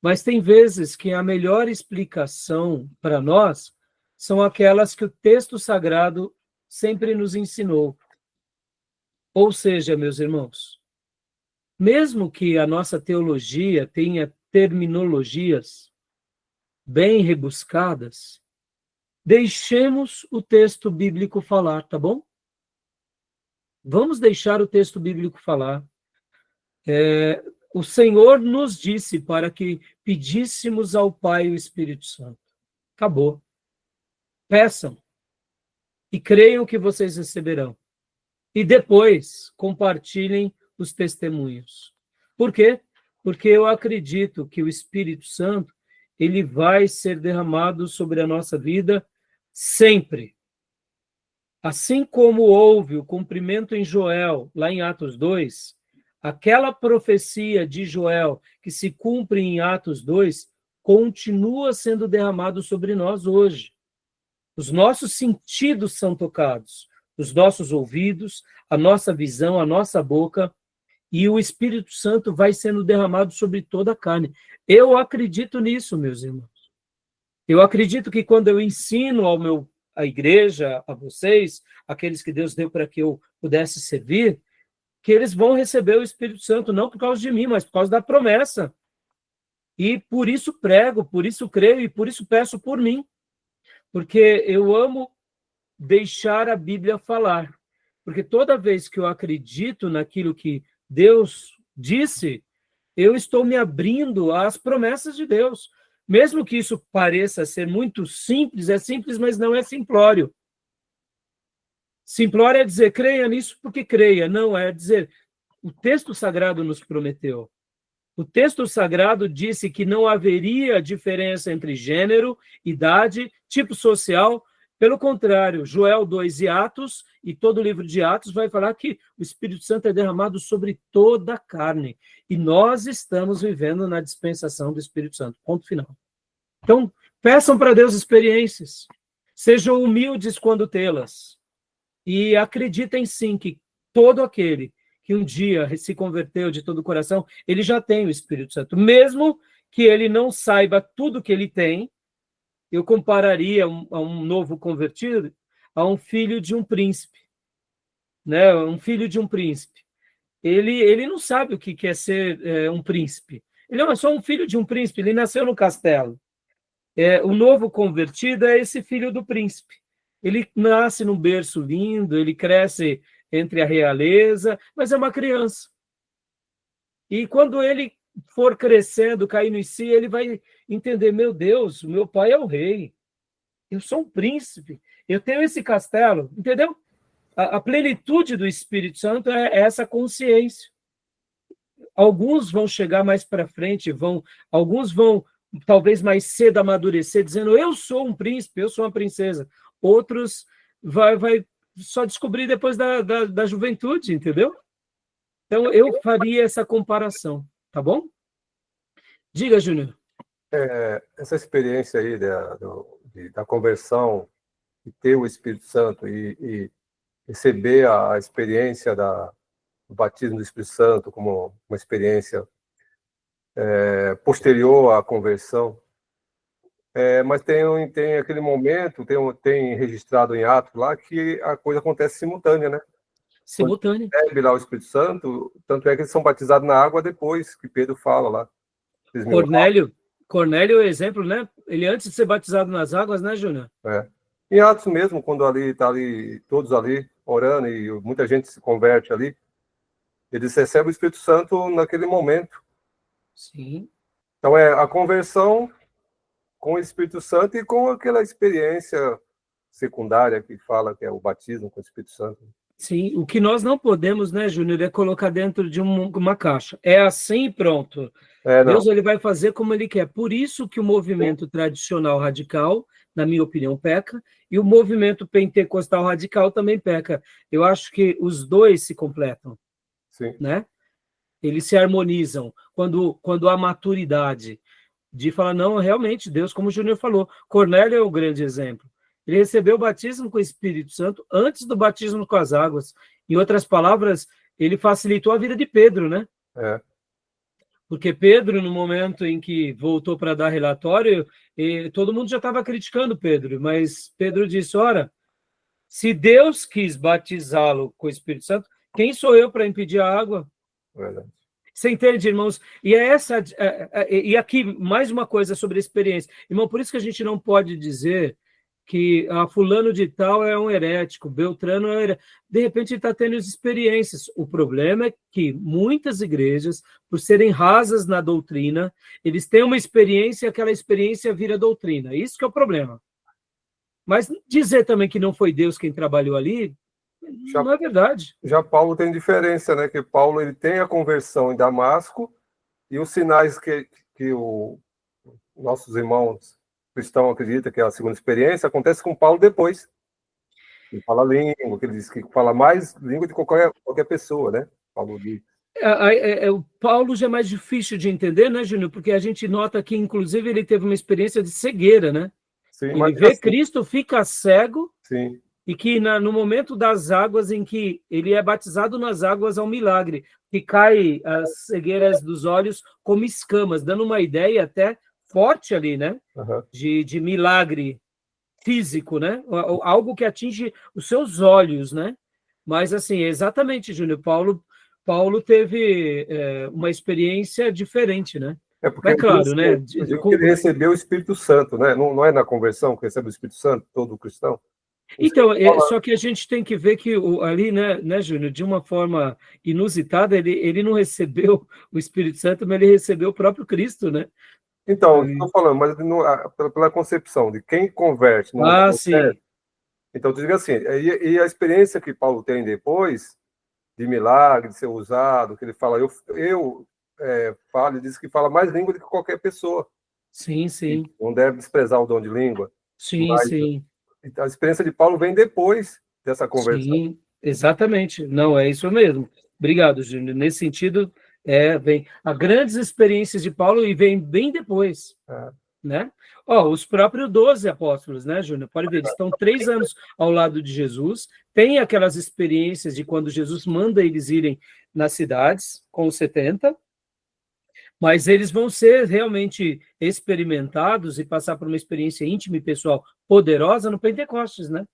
Mas tem vezes que a melhor explicação para nós são aquelas que o texto sagrado sempre nos ensinou. Ou seja, meus irmãos, mesmo que a nossa teologia tenha terminologias bem rebuscadas, deixemos o texto bíblico falar, tá bom? Vamos deixar o texto bíblico falar. O Senhor nos disse para que pedíssemos ao Pai o Espírito Santo. Acabou. Peçam e creiam que vocês receberão. E depois compartilhem os testemunhos. Por quê? Porque eu acredito que o Espírito Santo ele vai ser derramado sobre a nossa vida sempre. Assim como houve o cumprimento em Joel, lá em Atos 2, aquela profecia de Joel que se cumpre em Atos 2, continua sendo derramado sobre nós hoje. Os nossos sentidos são tocados, os nossos ouvidos, a nossa visão, a nossa boca, e o Espírito Santo vai sendo derramado sobre toda a carne. Eu acredito nisso, meus irmãos. Eu acredito que quando eu ensino à igreja, a vocês, aqueles que Deus deu para que eu pudesse servir, que eles vão receber o Espírito Santo, não por causa de mim, mas por causa da promessa. E por isso prego, por isso creio e por isso peço por mim. Porque eu amo deixar a Bíblia falar. Porque toda vez que eu acredito naquilo que Deus disse, eu estou me abrindo às promessas de Deus. Mesmo que isso pareça ser muito simples, é simples, mas não é simplório. Simplório é dizer, creia nisso porque creia. Não, é dizer, o texto sagrado nos prometeu. O texto sagrado disse que não haveria diferença entre gênero, idade, tipo social. Pelo contrário, Joel 2 e Atos, e todo o livro de Atos vai falar que o Espírito Santo é derramado sobre toda a carne. E nós estamos vivendo na dispensação do Espírito Santo. Ponto final. Então, peçam para Deus experiências. Sejam humildes quando tê-las. E acreditem sim que todo aquele que um dia se converteu de todo o coração, ele já tem o Espírito Santo. Mesmo que ele não saiba tudo que ele tem, eu compararia a um novo convertido a um filho de um príncipe. Né? Um filho de um príncipe. Ele não sabe o que é ser um príncipe. Ele é só um filho de um príncipe, ele nasceu no castelo. O novo convertido é esse filho do príncipe. Ele nasce num berço lindo, ele cresce entre a realeza, mas é uma criança. E quando ele for crescendo, caindo em si, ele vai entender, meu Deus, o meu pai é o rei, eu sou um príncipe, eu tenho esse castelo, entendeu? A plenitude do Espírito Santo é essa consciência. Alguns vão chegar mais para frente, alguns vão talvez mais cedo amadurecer, dizendo, eu sou um príncipe, eu sou uma princesa. Outros vai só descobrir depois da juventude, entendeu? Então, eu faria essa comparação, tá bom? Diga, Júnior. Essa experiência aí da conversão, de ter o Espírito Santo e receber a experiência do batismo do Espírito Santo como uma experiência posterior à conversão, mas tem aquele momento, tem registrado em Atos lá, que a coisa acontece simultânea, né? Simultânea. Recebe lá o Espírito Santo, tanto é que eles são batizados na água depois, que Pedro fala lá. Cornélio é o exemplo, né? Ele antes de ser batizado nas águas, né, Júnior? Em Atos mesmo, quando tá ali, todos ali, orando, e muita gente se converte ali, eles recebem o Espírito Santo naquele momento. Sim. Então, a conversão com o Espírito Santo e com aquela experiência secundária que fala que é o batismo com o Espírito Santo. Sim, o que nós não podemos, né, Júnior, é colocar dentro de uma caixa. É assim e pronto. Deus ele vai fazer como ele quer. Por isso que o movimento tradicional radical, na minha opinião, peca, e o movimento pentecostal radical também peca. Eu acho que os dois se completam. Sim. Né? Eles se harmonizam. Quando há maturidade de falar, não, realmente, Deus, como o Júnior falou, Cornélio é o grande exemplo. Ele recebeu o batismo com o Espírito Santo antes do batismo com as águas. Em outras palavras, ele facilitou a vida de Pedro, né? É. Porque Pedro, no momento em que voltou para dar relatório, todo mundo já estava criticando Pedro, mas Pedro disse, ora, se Deus quis batizá-lo com o Espírito Santo, quem sou eu para impedir a água? Verdade. Você entende, irmãos? E aqui, mais uma coisa sobre a experiência. Irmão, por isso que a gente não pode dizer que fulano de tal é um herético, Beltrano é um herético. De repente ele está tendo experiências. O problema é que muitas igrejas, por serem rasas na doutrina, eles têm uma experiência e aquela experiência vira doutrina. Isso que é o problema. Mas dizer também que não foi Deus quem trabalhou ali, não é verdade. Já Paulo tem diferença, né? Que Paulo ele tem a conversão em Damasco e os sinais que nossos irmãos cristãos acreditam que é a segunda experiência acontece com Paulo depois. Ele fala língua, que ele diz que fala mais língua de qualquer pessoa, né? Paulo diz. O Paulo já é mais difícil de entender, né, Júnior? Porque a gente nota que, inclusive, ele teve uma experiência de cegueira, né? Sim, ele vê assim, Cristo, fica cego, sim. E que no momento das águas, em que ele é batizado nas águas, é um milagre, que cai as cegueiras dos olhos como escamas, dando uma ideia até forte ali, né? Uhum. De milagre físico, né? Algo que atinge os seus olhos, né? Mas, assim, exatamente, Júnior, Paulo teve uma experiência diferente, né? É porque é claro, né? Ele recebeu o Espírito Santo, né? Não é na conversão que recebe o Espírito Santo, todo cristão? Então, só que a gente tem que ver que ali, né, Júnior, de uma forma inusitada, ele não recebeu o Espírito Santo, mas ele recebeu o próprio Cristo, né? Então, estou falando, mas pela concepção de quem converte. Sim. Então, tu diga assim, e a experiência que Paulo tem depois, de milagre, de ser usado, que ele fala, ele diz que fala mais língua do que qualquer pessoa. Sim. Não deve desprezar o dom de língua. Sim. A experiência de Paulo vem depois dessa conversão. Sim, exatamente. Não, é isso mesmo. Obrigado, Júnior. Nesse sentido, vem as grandes experiências de Paulo e vem bem depois, né? Os próprios 12 apóstolos, né, Júnior? Pode ver, eles estão 3 anos ao lado de Jesus, tem aquelas experiências de quando Jesus manda eles irem nas cidades com os 70, mas eles vão ser realmente experimentados e passar por uma experiência íntima e pessoal poderosa no Pentecostes, né?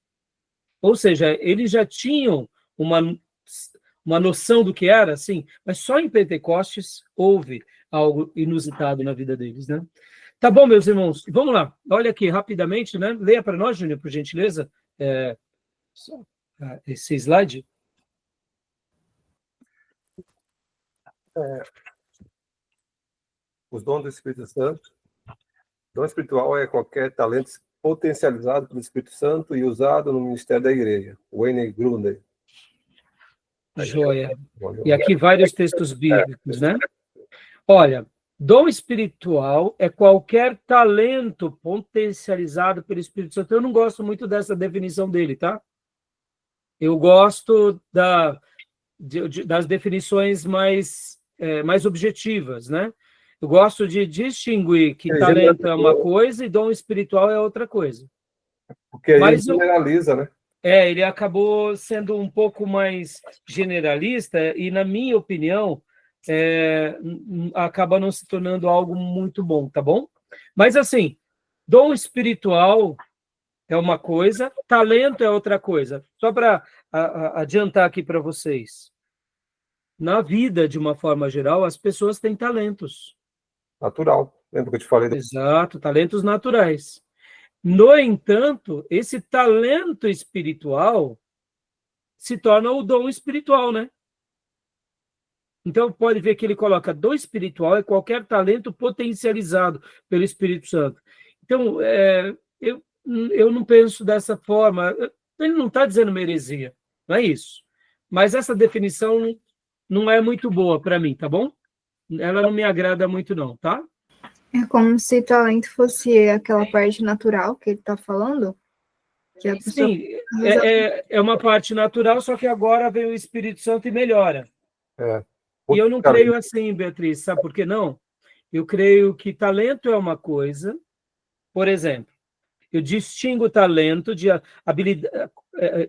Ou seja, eles já tinham uma noção do que era, assim, mas só em Pentecostes houve algo inusitado na vida deles, né? Tá bom, meus irmãos, vamos lá. Olha aqui, rapidamente, né? Leia para nós, Júnior, por gentileza, esse slide. Os dons do Espírito Santo. Dom espiritual é qualquer talento potencializado pelo Espírito Santo e usado no ministério da igreja. Wayne Grudem. Joia. E aqui vários textos bíblicos, né? Olha, dom espiritual é qualquer talento potencializado pelo Espírito Santo. Eu não gosto muito dessa definição dele, tá? Eu gosto das definições mais objetivas, né? Eu gosto de distinguir que talento é uma coisa e dom espiritual é outra coisa. Porque aí ele generaliza, né? Ele acabou sendo um pouco mais generalista e, na minha opinião, acaba não se tornando algo muito bom, tá bom? Mas, assim, dom espiritual é uma coisa, talento é outra coisa. Só para adiantar aqui para vocês. Na vida, de uma forma geral, as pessoas têm talentos. Natural. Lembra que eu te falei? Exato, talentos naturais. No entanto, esse talento espiritual se torna o dom espiritual, né? Então, pode ver que ele coloca dom espiritual é qualquer talento potencializado pelo Espírito Santo. Então, eu não penso dessa forma. Ele não está dizendo uma heresia, não é isso. Mas essa definição não é muito boa para mim, tá bom? Ela não me agrada muito, não, tá? É como se talento fosse aquela parte natural que ele está falando? Que a pessoa... Sim, é uma parte natural, só que agora vem o Espírito Santo e melhora. E eu não creio assim, Beatriz, sabe por que não? Eu creio que talento é uma coisa, por exemplo, eu distingo talento de habilidade,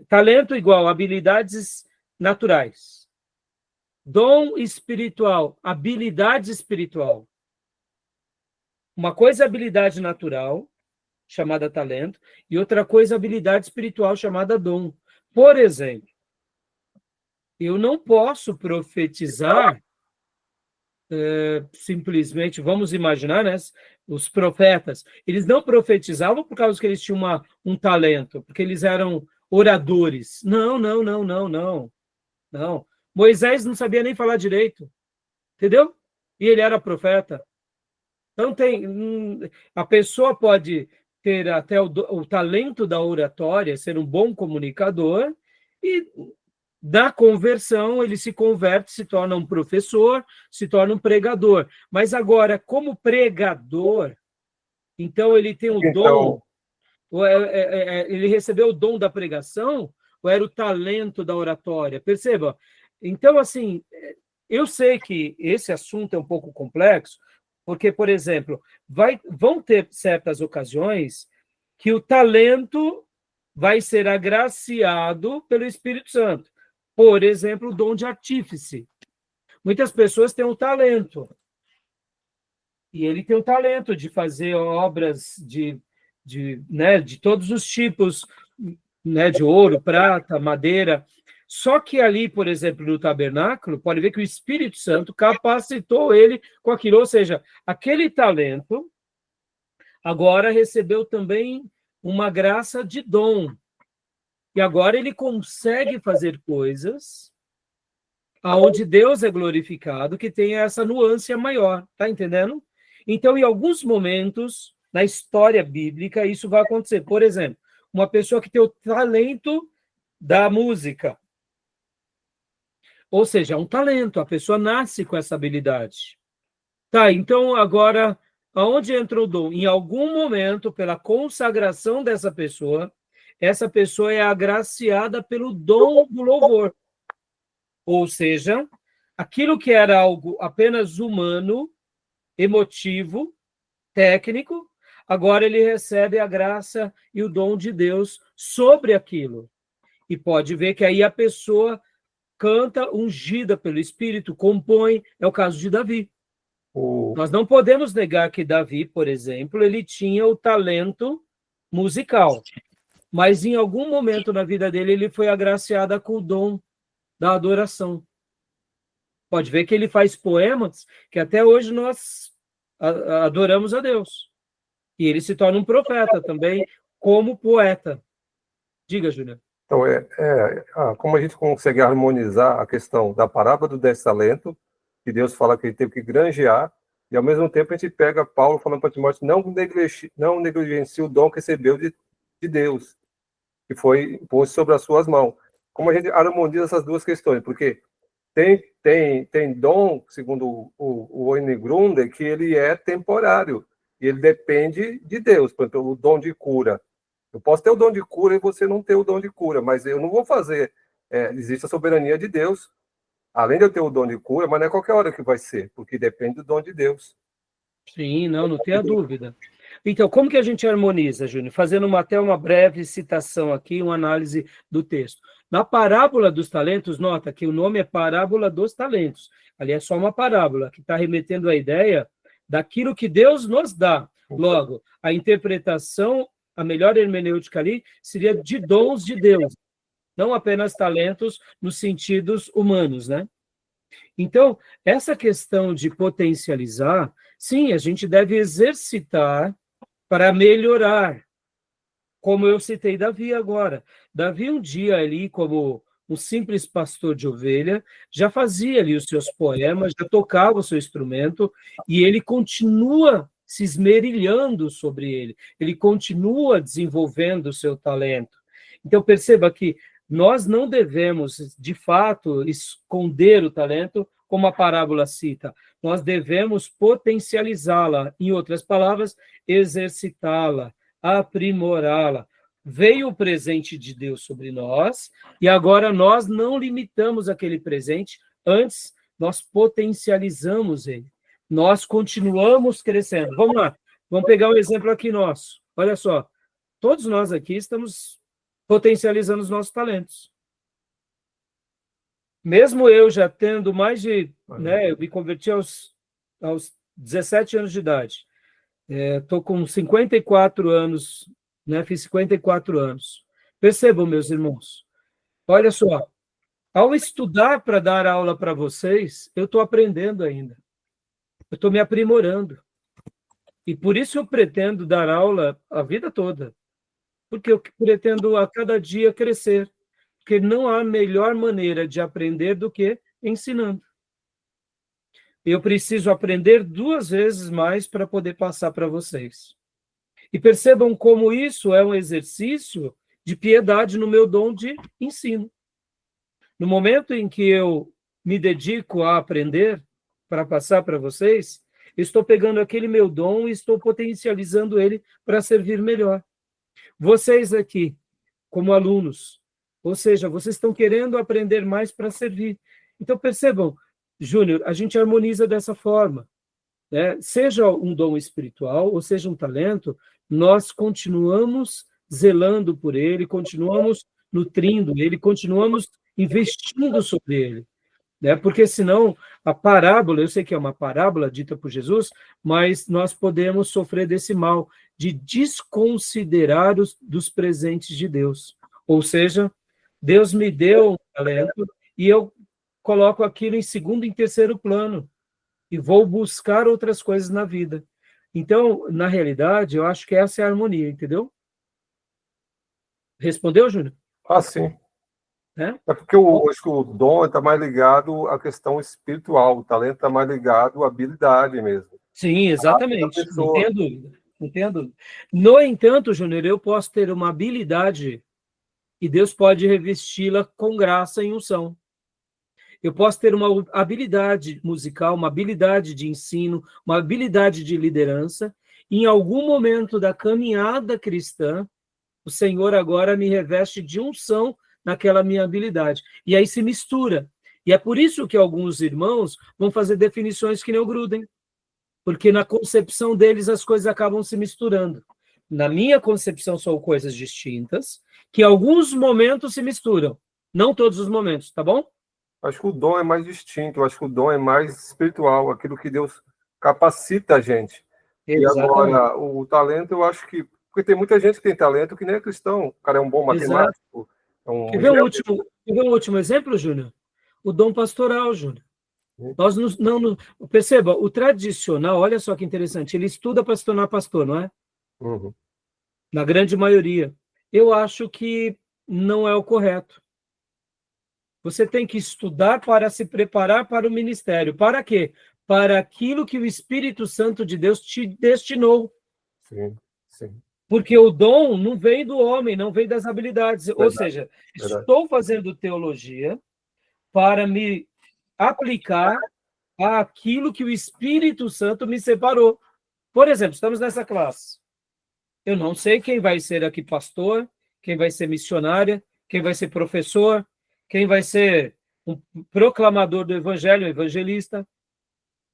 talento igual habilidades naturais. Dom espiritual, habilidade espiritual. Uma coisa é habilidade natural, chamada talento, e outra coisa é habilidade espiritual, chamada dom. Por exemplo, eu não posso profetizar simplesmente, vamos imaginar, né? Os profetas, eles não profetizavam por causa que eles tinham um talento, porque eles eram oradores. Não, não, não, não, não. Não. Moisés não sabia nem falar direito, entendeu? E ele era profeta. Então a pessoa pode ter até o talento da oratória, ser um bom comunicador, e da conversão ele se converte, se torna um professor, se torna um pregador. Mas agora, como pregador, então ele tem o dom, ele recebeu o dom da pregação, ou era o talento da oratória? Perceba? Então, assim, eu sei que esse assunto é um pouco complexo, porque, por exemplo, vão ter certas ocasiões que o talento vai ser agraciado pelo Espírito Santo. Por exemplo, o dom de artífice. Muitas pessoas têm um talento. E ele tem o talento de fazer obras de todos os tipos, né, de ouro, prata, madeira. Só que ali, por exemplo, no tabernáculo, pode ver que o Espírito Santo capacitou ele com aquilo. Ou seja, aquele talento agora recebeu também uma graça de dom. E agora ele consegue fazer coisas aonde Deus é glorificado, que tem essa nuance maior, tá entendendo? Então, em alguns momentos, na história bíblica, isso vai acontecer. Por exemplo, uma pessoa que tem o talento da música. Ou seja, é um talento, a pessoa nasce com essa habilidade. Tá, então agora, aonde entra o dom? Em algum momento, pela consagração dessa pessoa, essa pessoa é agraciada pelo dom do louvor. Ou seja, aquilo que era algo apenas humano, emotivo, técnico, agora ele recebe a graça e o dom de Deus sobre aquilo. E pode ver que aí a pessoa canta ungida pelo Espírito, compõe, é o caso de Davi. Nós não podemos negar que Davi, por exemplo, ele tinha o talento musical, mas em algum momento na vida dele ele foi agraciado com o dom da adoração. Pode ver que ele faz poemas que até hoje nós adoramos a Deus. E ele se torna um profeta também, como poeta. Diga, Júnior. Então, como a gente consegue harmonizar a questão da parábola do 10 talentos, que Deus fala que ele teve que granjear, e ao mesmo tempo a gente pega Paulo falando para Timóteo, não negligencie o dom que recebeu de Deus, que foi posto sobre as suas mãos. Como a gente harmoniza essas duas questões? Porque tem dom, segundo o Wayne Grudem, que ele é temporário, e ele depende de Deus. Por exemplo, o dom de cura. Eu posso ter o dom de cura e você não ter o dom de cura, mas eu não vou fazer. Existe a soberania de Deus, além de eu ter o dom de cura, mas não é qualquer hora que vai ser, porque depende do dom de Deus. Sim, não tenha dúvida. Então, como que a gente harmoniza, Júnior? Fazendo até uma breve citação aqui, uma análise do texto. Na parábola dos talentos, nota que o nome é parábola dos talentos. Ali é só uma parábola, que está remetendo à ideia daquilo que Deus nos dá. Logo, a interpretação, a melhor hermenêutica ali, seria de dons de Deus, não apenas talentos nos sentidos humanos, né? Então, essa questão de potencializar, sim, a gente deve exercitar para melhorar, como eu citei Davi agora. Davi, um dia ali, como um simples pastor de ovelha, já fazia ali os seus poemas, já tocava o seu instrumento, e ele continua se esmerilhando sobre ele continua desenvolvendo o seu talento. Então, perceba que nós não devemos, de fato, esconder o talento, como a parábola cita. Nós devemos potencializá-la, em outras palavras, exercitá-la, aprimorá-la. Veio o presente de Deus sobre nós, e agora nós não limitamos aquele presente, antes nós potencializamos ele. Nós continuamos crescendo. Vamos lá, vamos pegar um exemplo aqui nosso. Olha só, todos nós aqui estamos potencializando os nossos talentos. Mesmo eu já tendo mais de, né, eu me converti aos 17 anos de idade. Estou com 54 anos, né, fiz 54 anos. Percebam, meus irmãos, olha só, ao estudar para dar aula para vocês, eu estou aprendendo ainda, eu estou me aprimorando. E por isso eu pretendo dar aula a vida toda, porque eu pretendo a cada dia crescer, porque não há melhor maneira de aprender do que ensinando. Eu preciso aprender 2 vezes mais para poder passar para vocês. E percebam como isso é um exercício de piedade no meu dom de ensino. No momento em que eu me dedico a aprender para passar para vocês, estou pegando aquele meu dom e estou potencializando ele para servir melhor. Vocês aqui, como alunos, ou seja, vocês estão querendo aprender mais para servir. Então, percebam, Júnior, a gente harmoniza dessa forma, né? Seja um dom espiritual ou seja um talento, nós continuamos zelando por ele, continuamos nutrindo ele, continuamos investindo sobre ele, né? Porque senão a parábola, eu sei que é uma parábola dita por Jesus, mas nós podemos sofrer desse mal de desconsiderar dos presentes de Deus. Ou seja, Deus me deu um talento e eu coloco aquilo em segundo e em terceiro plano e vou buscar outras coisas na vida. Então, na realidade, eu acho que essa é a harmonia, entendeu? Respondeu, Júnior? Ah, sim. É? É porque eu acho que o dom está mais ligado à questão espiritual, o talento está mais ligado à habilidade mesmo. Sim, exatamente. Da Não pessoa. tenho dúvida. Não tenho dúvida. No entanto, Júnior, eu posso ter uma habilidade e Deus pode revesti-la com graça e unção. Eu posso ter uma habilidade musical, uma habilidade de ensino, uma habilidade de liderança, e em algum momento da caminhada cristã, o Senhor agora me reveste de unção naquela minha habilidade. E aí se mistura. E é por isso que alguns irmãos vão fazer definições que não grudem, porque na concepção deles as coisas acabam se misturando. Na minha concepção são coisas distintas, que em alguns momentos se misturam. Não todos os momentos, tá bom? Acho que o dom é mais distinto, acho que o dom é mais espiritual, aquilo que Deus capacita a gente. Exatamente. E agora, o talento, eu acho que... Porque tem muita gente que tem talento que nem é cristão. O cara é um bom matemático. É um... Quer ver um último exemplo, Júnior? O dom pastoral, Júnior. Nós não, perceba, o tradicional, olha só que interessante, ele estuda para se tornar pastor, não é? Uhum. Na grande maioria. Eu acho que não é o correto. Você tem que estudar para se preparar para o ministério. Para quê? Para aquilo que o Espírito Santo de Deus te destinou. Sim, sim. Porque o dom não vem do homem, não vem das habilidades. Verdade, ou seja, verdade. Estou fazendo teologia para me aplicar àquilo que o Espírito Santo me separou. Por exemplo, estamos nessa classe. Eu não sei quem vai ser aqui pastor, quem vai ser missionária, quem vai ser professor, quem vai ser um proclamador do evangelho, um evangelista.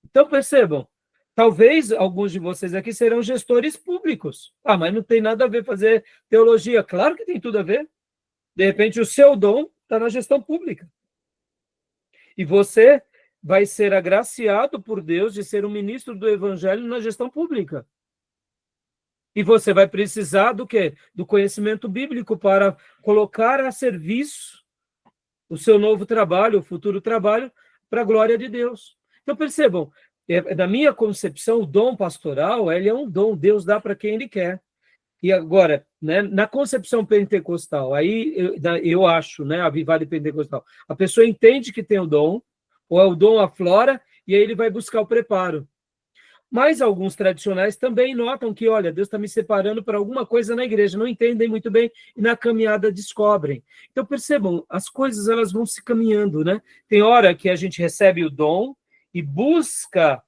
Então, percebam, talvez alguns de vocês aqui serão gestores públicos. Ah, mas não tem nada a ver fazer teologia. Claro que tem tudo a ver. De repente, o seu dom está na gestão pública. E você vai ser agraciado por Deus de ser um ministro do evangelho na gestão pública. E você vai precisar do quê? Do conhecimento bíblico para colocar a serviço o seu novo trabalho, o futuro trabalho, para a glória de Deus. Então, percebam, na minha concepção, o dom pastoral, ele é um dom, Deus dá para quem Ele quer. E agora, né, na concepção pentecostal, aí eu acho, né, avivada e pentecostal, a pessoa entende que tem o dom, ou o dom aflora, e aí ele vai buscar o preparo. Mas alguns tradicionais também notam que, olha, Deus está me separando para alguma coisa na igreja, não entendem muito bem e na caminhada descobrem. Então, percebam, as coisas elas vão se caminhando, né? Tem hora que a gente recebe o dom e busca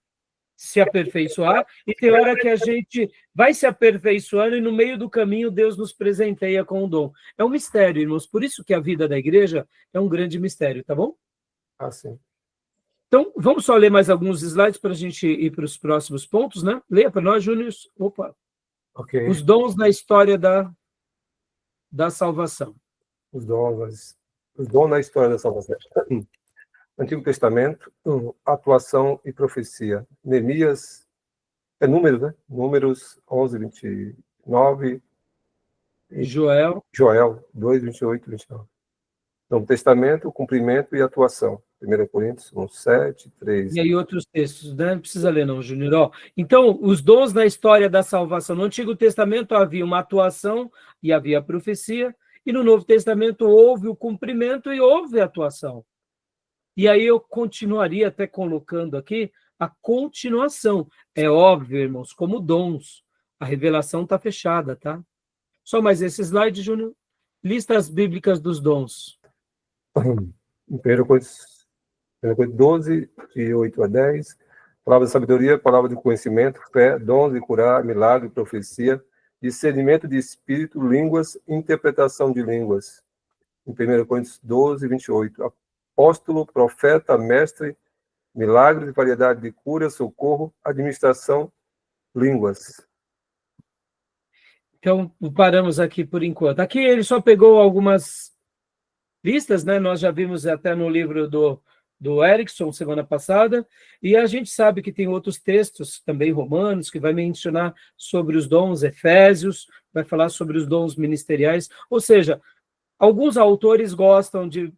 se aperfeiçoar, e tem hora que a gente vai se aperfeiçoando e no meio do caminho Deus nos presenteia com o dom. É um mistério, irmãos, por isso que a vida da igreja é um grande mistério, tá bom? Ah, sim. Então, vamos só ler mais alguns slides para a gente ir para os próximos pontos, né? Leia para nós, Júnior. Opa. Ok. Os dons na história da salvação. Os dons na história da salvação. Antigo Testamento, atuação e profecia. Neemias, Números, né? Números 11, 29. Joel. Joel 2, 28, 29. Novo Testamento, cumprimento e atuação. 1 Coríntios 1, 7, 3. E aí outros textos, né? Não precisa ler não, Júnior. Ó, então, os dons na história da salvação. No Antigo Testamento havia uma atuação e havia a profecia, e no Novo Testamento houve o cumprimento e houve a atuação. E aí eu continuaria até colocando aqui a continuação. É óbvio, irmãos, como dons. A revelação está fechada, tá? Só mais esse slide, Júnior. Listas bíblicas dos dons. Em 1 Coríntios 12, de 8 a 10. Palavra de sabedoria, palavra de conhecimento, fé, dons de curar, milagre, profecia, discernimento de espírito, línguas, interpretação de línguas. Em 1 Coríntios 12, 28. Apóstolo, profeta, mestre, milagres, variedade de cura, socorro, administração, línguas. Então, paramos aqui por enquanto. Aqui ele só pegou algumas listas, né? Nós já vimos até no livro do Erickson, semana passada, e a gente sabe que tem outros textos, também romanos, que vai mencionar sobre os dons, Efésios, vai falar sobre os dons ministeriais, ou seja, alguns autores gostam de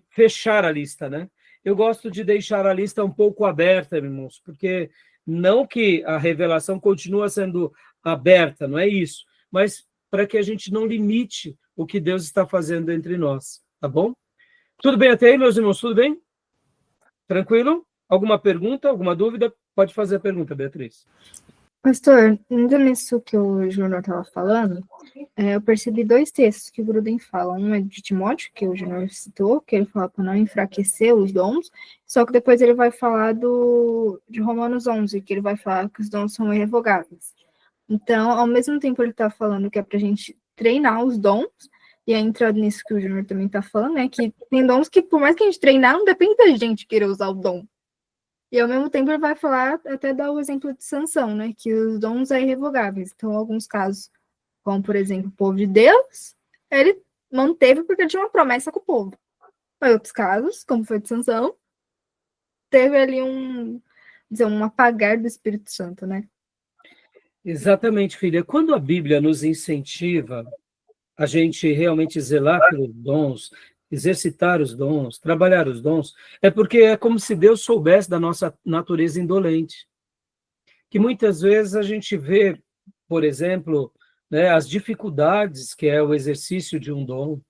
fechar a lista, né? Eu gosto de deixar a lista um pouco aberta, irmãos, porque não que a revelação continua sendo aberta, não é isso, mas para que a gente não limite o que Deus está fazendo entre nós, tá bom? Tudo bem até aí, meus irmãos? Tudo bem? Tranquilo? Alguma pergunta, alguma dúvida? Pode fazer a pergunta, Beatriz. Pastor, ainda nisso que o Júnior estava falando, eu percebi dois textos que o Gruden fala. Um é de Timóteo, que o Júnior citou, que ele fala para não enfraquecer os dons, só que depois ele vai falar de Romanos 11, que ele vai falar que os dons são irrevogáveis. Então, ao mesmo tempo ele está falando que é para a gente treinar os dons, e a entrada nisso que o Júnior também está falando, né, que tem dons que, por mais que a gente treinar, não depende da gente querer usar o dom. E ao mesmo tempo ele vai falar, até dar o exemplo de Sansão, né, que os dons são irrevogáveis. Então, em alguns casos, como por exemplo o povo de Deus, ele manteve porque tinha uma promessa com o povo. Em outros casos, como foi de Sansão, teve ali um apagar do Espírito Santo, né? Exatamente, filha. Quando a Bíblia nos incentiva a gente realmente zelar pelos dons, exercitar os dons, trabalhar os dons, é porque é como se Deus soubesse da nossa natureza indolente. Que muitas vezes a gente vê, por exemplo, né, as dificuldades que é o exercício de um dom,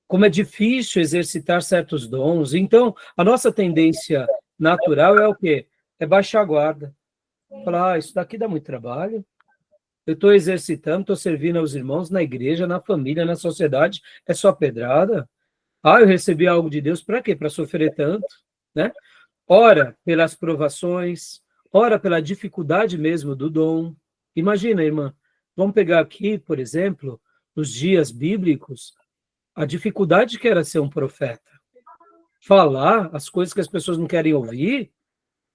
como é difícil exercitar certos dons. Então, a nossa tendência natural é o quê? É baixar a guarda. Falar, isso daqui dá muito trabalho. Eu estou exercitando, estou servindo aos irmãos na igreja, na família, na sociedade, é só pedrada. Eu recebi algo de Deus, para quê? Para sofrer tanto, né? Ora pelas provações, ora pela dificuldade mesmo do dom. Imagina, irmã, vamos pegar aqui, por exemplo, nos dias bíblicos, a dificuldade que era ser um profeta. Falar as coisas que as pessoas não querem ouvir,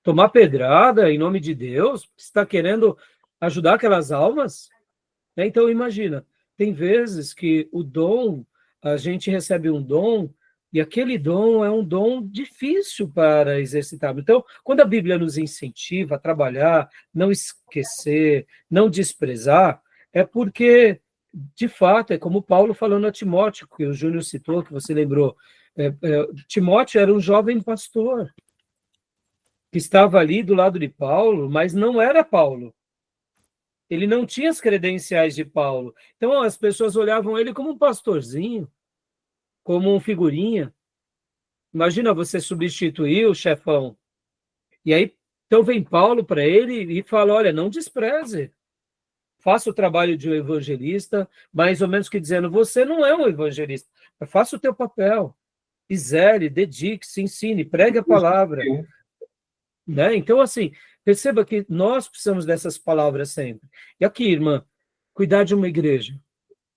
tomar pedrada em nome de Deus, você está querendo ajudar aquelas almas? Então, imagina, tem vezes que o dom, a gente recebe um dom, e aquele dom é um dom difícil para exercitar. Então, quando a Bíblia nos incentiva a trabalhar, não esquecer, não desprezar, é porque, de fato, é como Paulo falando a Timóteo, que o Júnior citou, que você lembrou. Timóteo era um jovem pastor, que estava ali do lado de Paulo, mas não era Paulo. Ele não tinha as credenciais de Paulo. Então, as pessoas olhavam ele como um pastorzinho, como um figurinha. Imagina você substituir o chefão. E aí, então vem Paulo para ele e fala, olha, não despreze. Faça o trabalho de um evangelista, mais ou menos que dizendo, você não é um evangelista, mas faça o teu papel. Zele, dedique-se, ensine, pregue a palavra. Né? Então, assim, perceba que nós precisamos dessas palavras sempre. E aqui, irmã, cuidar de uma igreja.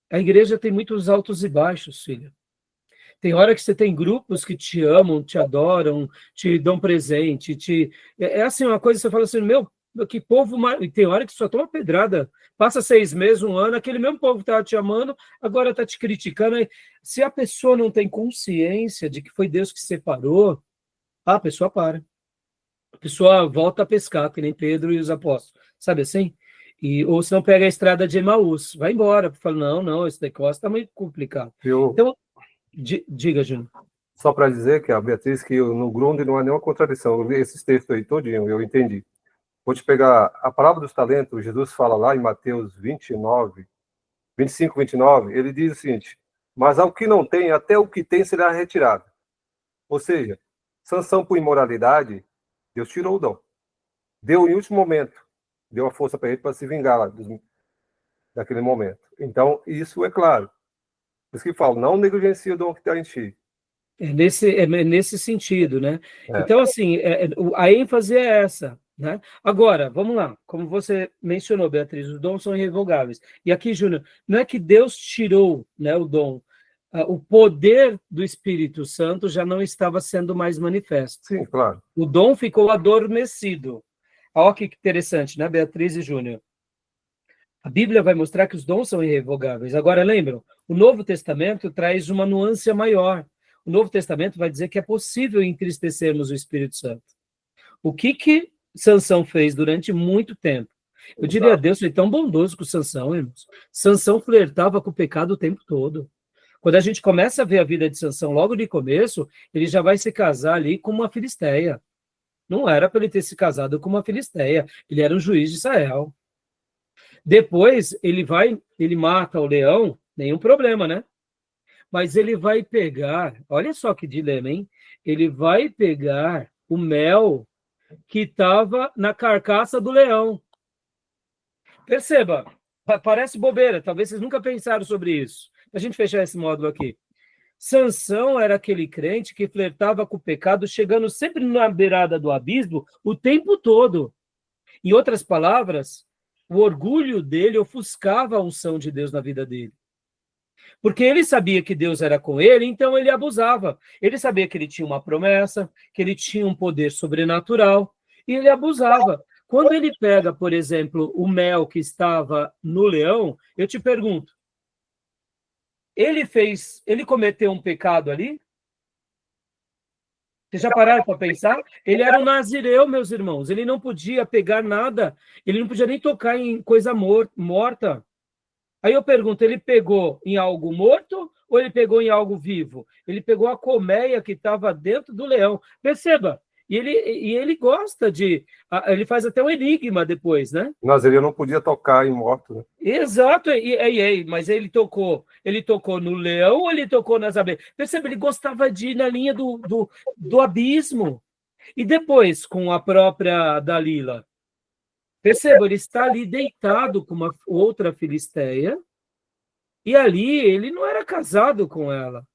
A igreja tem muitos altos e baixos, filha. Tem hora que você tem grupos que te amam, te adoram, te dão presente, é assim, uma coisa que você fala assim, meu, que povo... E tem hora que só toma pedrada. Passa 6 meses, 1 ano, aquele mesmo povo que estava te amando, agora está te criticando. Se a pessoa não tem consciência de que foi Deus que separou, a pessoa para. A pessoa volta a pescar, que nem Pedro e os apóstolos. Sabe assim? Ou se não pega a estrada de Emaús, vai embora. Fala, não, esse negócio está muito complicado. Viu? Então, diga, Júnior. Só para dizer que a Beatriz, que no Grunde não há nenhuma contradição. Eu li esses textos aí todinho, eu entendi. Vou te pegar a parábola dos talentos, Jesus fala lá em Mateus 25, 29, ele diz o seguinte: mas ao que não tem, até o que tem será retirado. Ou seja, sanção por imoralidade, Deus tirou o dom. Deu em último momento, deu a força para ele para se vingar lá, daquele momento. Então, isso é claro. Por isso que falo, não negligencie o dom que está em ti. É nesse sentido, né? É. Então, assim, a ênfase é essa, né? Agora, vamos lá. Como você mencionou, Beatriz, os dons são irrevogáveis. E aqui, Júnior, não é que Deus tirou, né, o dom. O poder do Espírito Santo já não estava sendo mais manifesto. Sim, claro. O dom ficou adormecido. Olha que interessante, né, Beatriz e Júnior? A Bíblia vai mostrar que os dons são irrevogáveis. Agora, lembram, o Novo Testamento traz uma nuance maior. O Novo Testamento vai dizer que é possível entristecermos o Espírito Santo. O que Sansão fez durante muito tempo? Eu diria, Deus foi tão bondoso com Sansão, irmãos. Sansão flertava com o pecado o tempo todo. Quando a gente começa a ver a vida de Sansão logo de começo, ele já vai se casar ali com uma filisteia. Não era para ele ter se casado com uma filisteia. Ele era um juiz de Israel. Depois, ele mata o leão, nenhum problema, né? Mas ele vai pegar, olha só que dilema, hein? Ele vai pegar o mel que estava na carcaça do leão. Perceba, parece bobeira, talvez vocês nunca pensaram sobre isso. A gente fechar esse módulo aqui. Sansão era aquele crente que flertava com o pecado, chegando sempre na beirada do abismo o tempo todo. Em outras palavras, o orgulho dele ofuscava a unção de Deus na vida dele. Porque ele sabia que Deus era com ele, então ele abusava. Ele sabia que ele tinha uma promessa, que ele tinha um poder sobrenatural, e ele abusava. Quando ele pega, por exemplo, o mel que estava no leão, eu te pergunto, ele cometeu um pecado ali? Vocês já pararam para pensar? Ele era um nazireu, meus irmãos. Ele não podia pegar nada, ele não podia nem tocar em coisa morta. Aí eu pergunto, ele pegou em algo morto ou ele pegou em algo vivo? Ele pegou a colmeia que estava dentro do leão. Perceba, e ele gosta de... Ele faz até um enigma depois, né? Nazireu não podia tocar em morto, né? Exato, mas ele tocou no leão ou ele tocou nas abelhas? Perceba, ele gostava de ir na linha do abismo. E depois, com a própria Dalila, perceba, ele está ali deitado com uma outra filisteia, e ali ele não era casado com ela.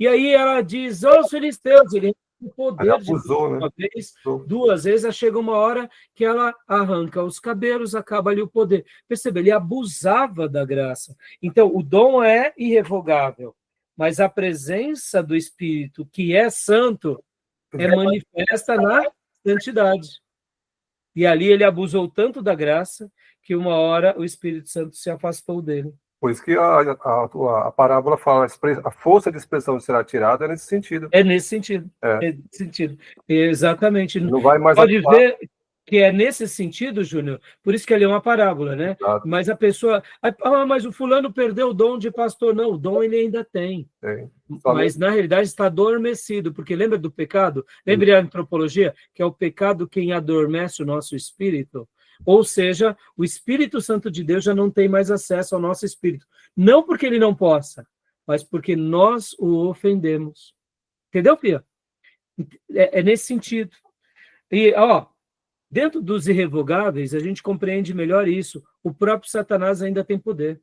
E aí ela diz, os filisteus, ele tem o poder abusou, de uma né? vez, duas vezes, chega uma hora que ela arranca os cabelos, acaba ali o poder. Perceba, ele abusava da graça. Então, o dom é irrevogável, mas a presença do Espírito, que é santo, é manifesta na santidade. E ali ele abusou tanto da graça que uma hora o Espírito Santo se afastou dele. Por isso que a parábola fala, a força de expressão será tirada nesse sentido. É nesse sentido. É nesse sentido. Exatamente. Não vai mais Pode ver que é nesse sentido, Júnior, por isso que ele é uma parábola, né? Exato. Mas a pessoa... mas o fulano perdeu o dom de pastor. Não, o dom ele ainda tem. Mas, na realidade, está adormecido, porque lembra do pecado? Lembra da antropologia? Que é o pecado quem adormece o nosso espírito? Ou seja, o Espírito Santo de Deus já não tem mais acesso ao nosso espírito. Não porque ele não possa, mas porque nós o ofendemos. Entendeu, Pia? É nesse sentido. E, dentro dos irrevogáveis, a gente compreende melhor isso. O próprio Satanás ainda tem poder.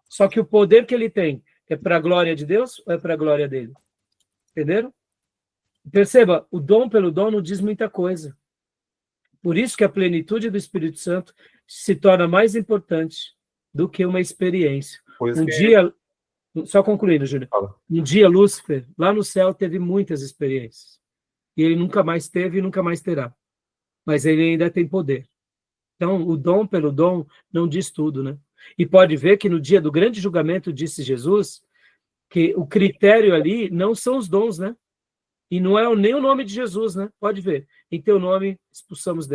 Só que o poder que ele tem é para a glória de Deus ou é para a glória dele? Entenderam? Perceba, o dom pelo dom não diz muita coisa. Por isso que a plenitude do Espírito Santo se torna mais importante do que uma experiência. Dia, só concluindo, Júnior, um dia Lúcifer, lá no céu, teve muitas experiências. E ele nunca mais teve e nunca mais terá. Mas ele ainda tem poder. Então, o dom pelo dom não diz tudo, né? E pode ver que no dia do grande julgamento, disse Jesus, que o critério ali não são os dons, né? E não é nem o nome de Jesus, né? Pode ver. Em teu nome expulsamos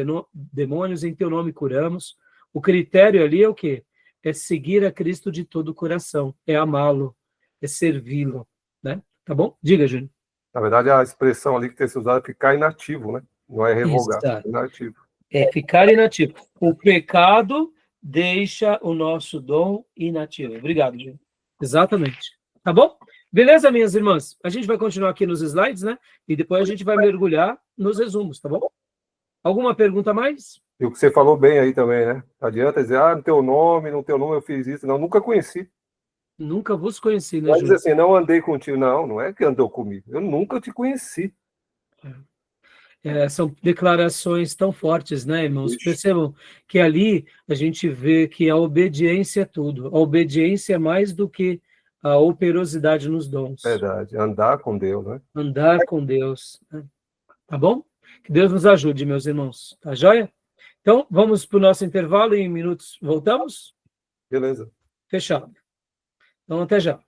demônios, em teu nome curamos. O critério ali é o quê? É seguir a Cristo de todo o coração, é amá-lo, é servi-lo, né? Tá bom? Diga, Júnior. Na verdade, a expressão ali que tem que ser usada é ficar inativo, né? Não é revogar, Exato. inativo. É ficar inativo. O pecado deixa o nosso dom inativo. Obrigado, Júnior. Exatamente. Tá bom? Beleza, minhas irmãs? A gente vai continuar aqui nos slides, né? E depois a gente vai mergulhar nos resumos, tá bom? Alguma pergunta a mais? E o que você falou bem aí também, né? Não adianta dizer, no teu nome eu fiz isso. Não, nunca conheci. Nunca vos conheci, né, Mas Júnior? assim, não andei contigo. Não, não é que andou comigo. Eu nunca te conheci. São declarações tão fortes, né, irmãos? Ixi. Percebam que ali a gente vê que a obediência é tudo. A obediência é mais do que a operosidade nos dons. Verdade. Andar com Deus, né? Andar com Deus, né? Tá bom? Que Deus nos ajude, meus irmãos. Tá joia? Então, vamos para o nosso intervalo e em minutos voltamos? Beleza. Fechado. Então, até já.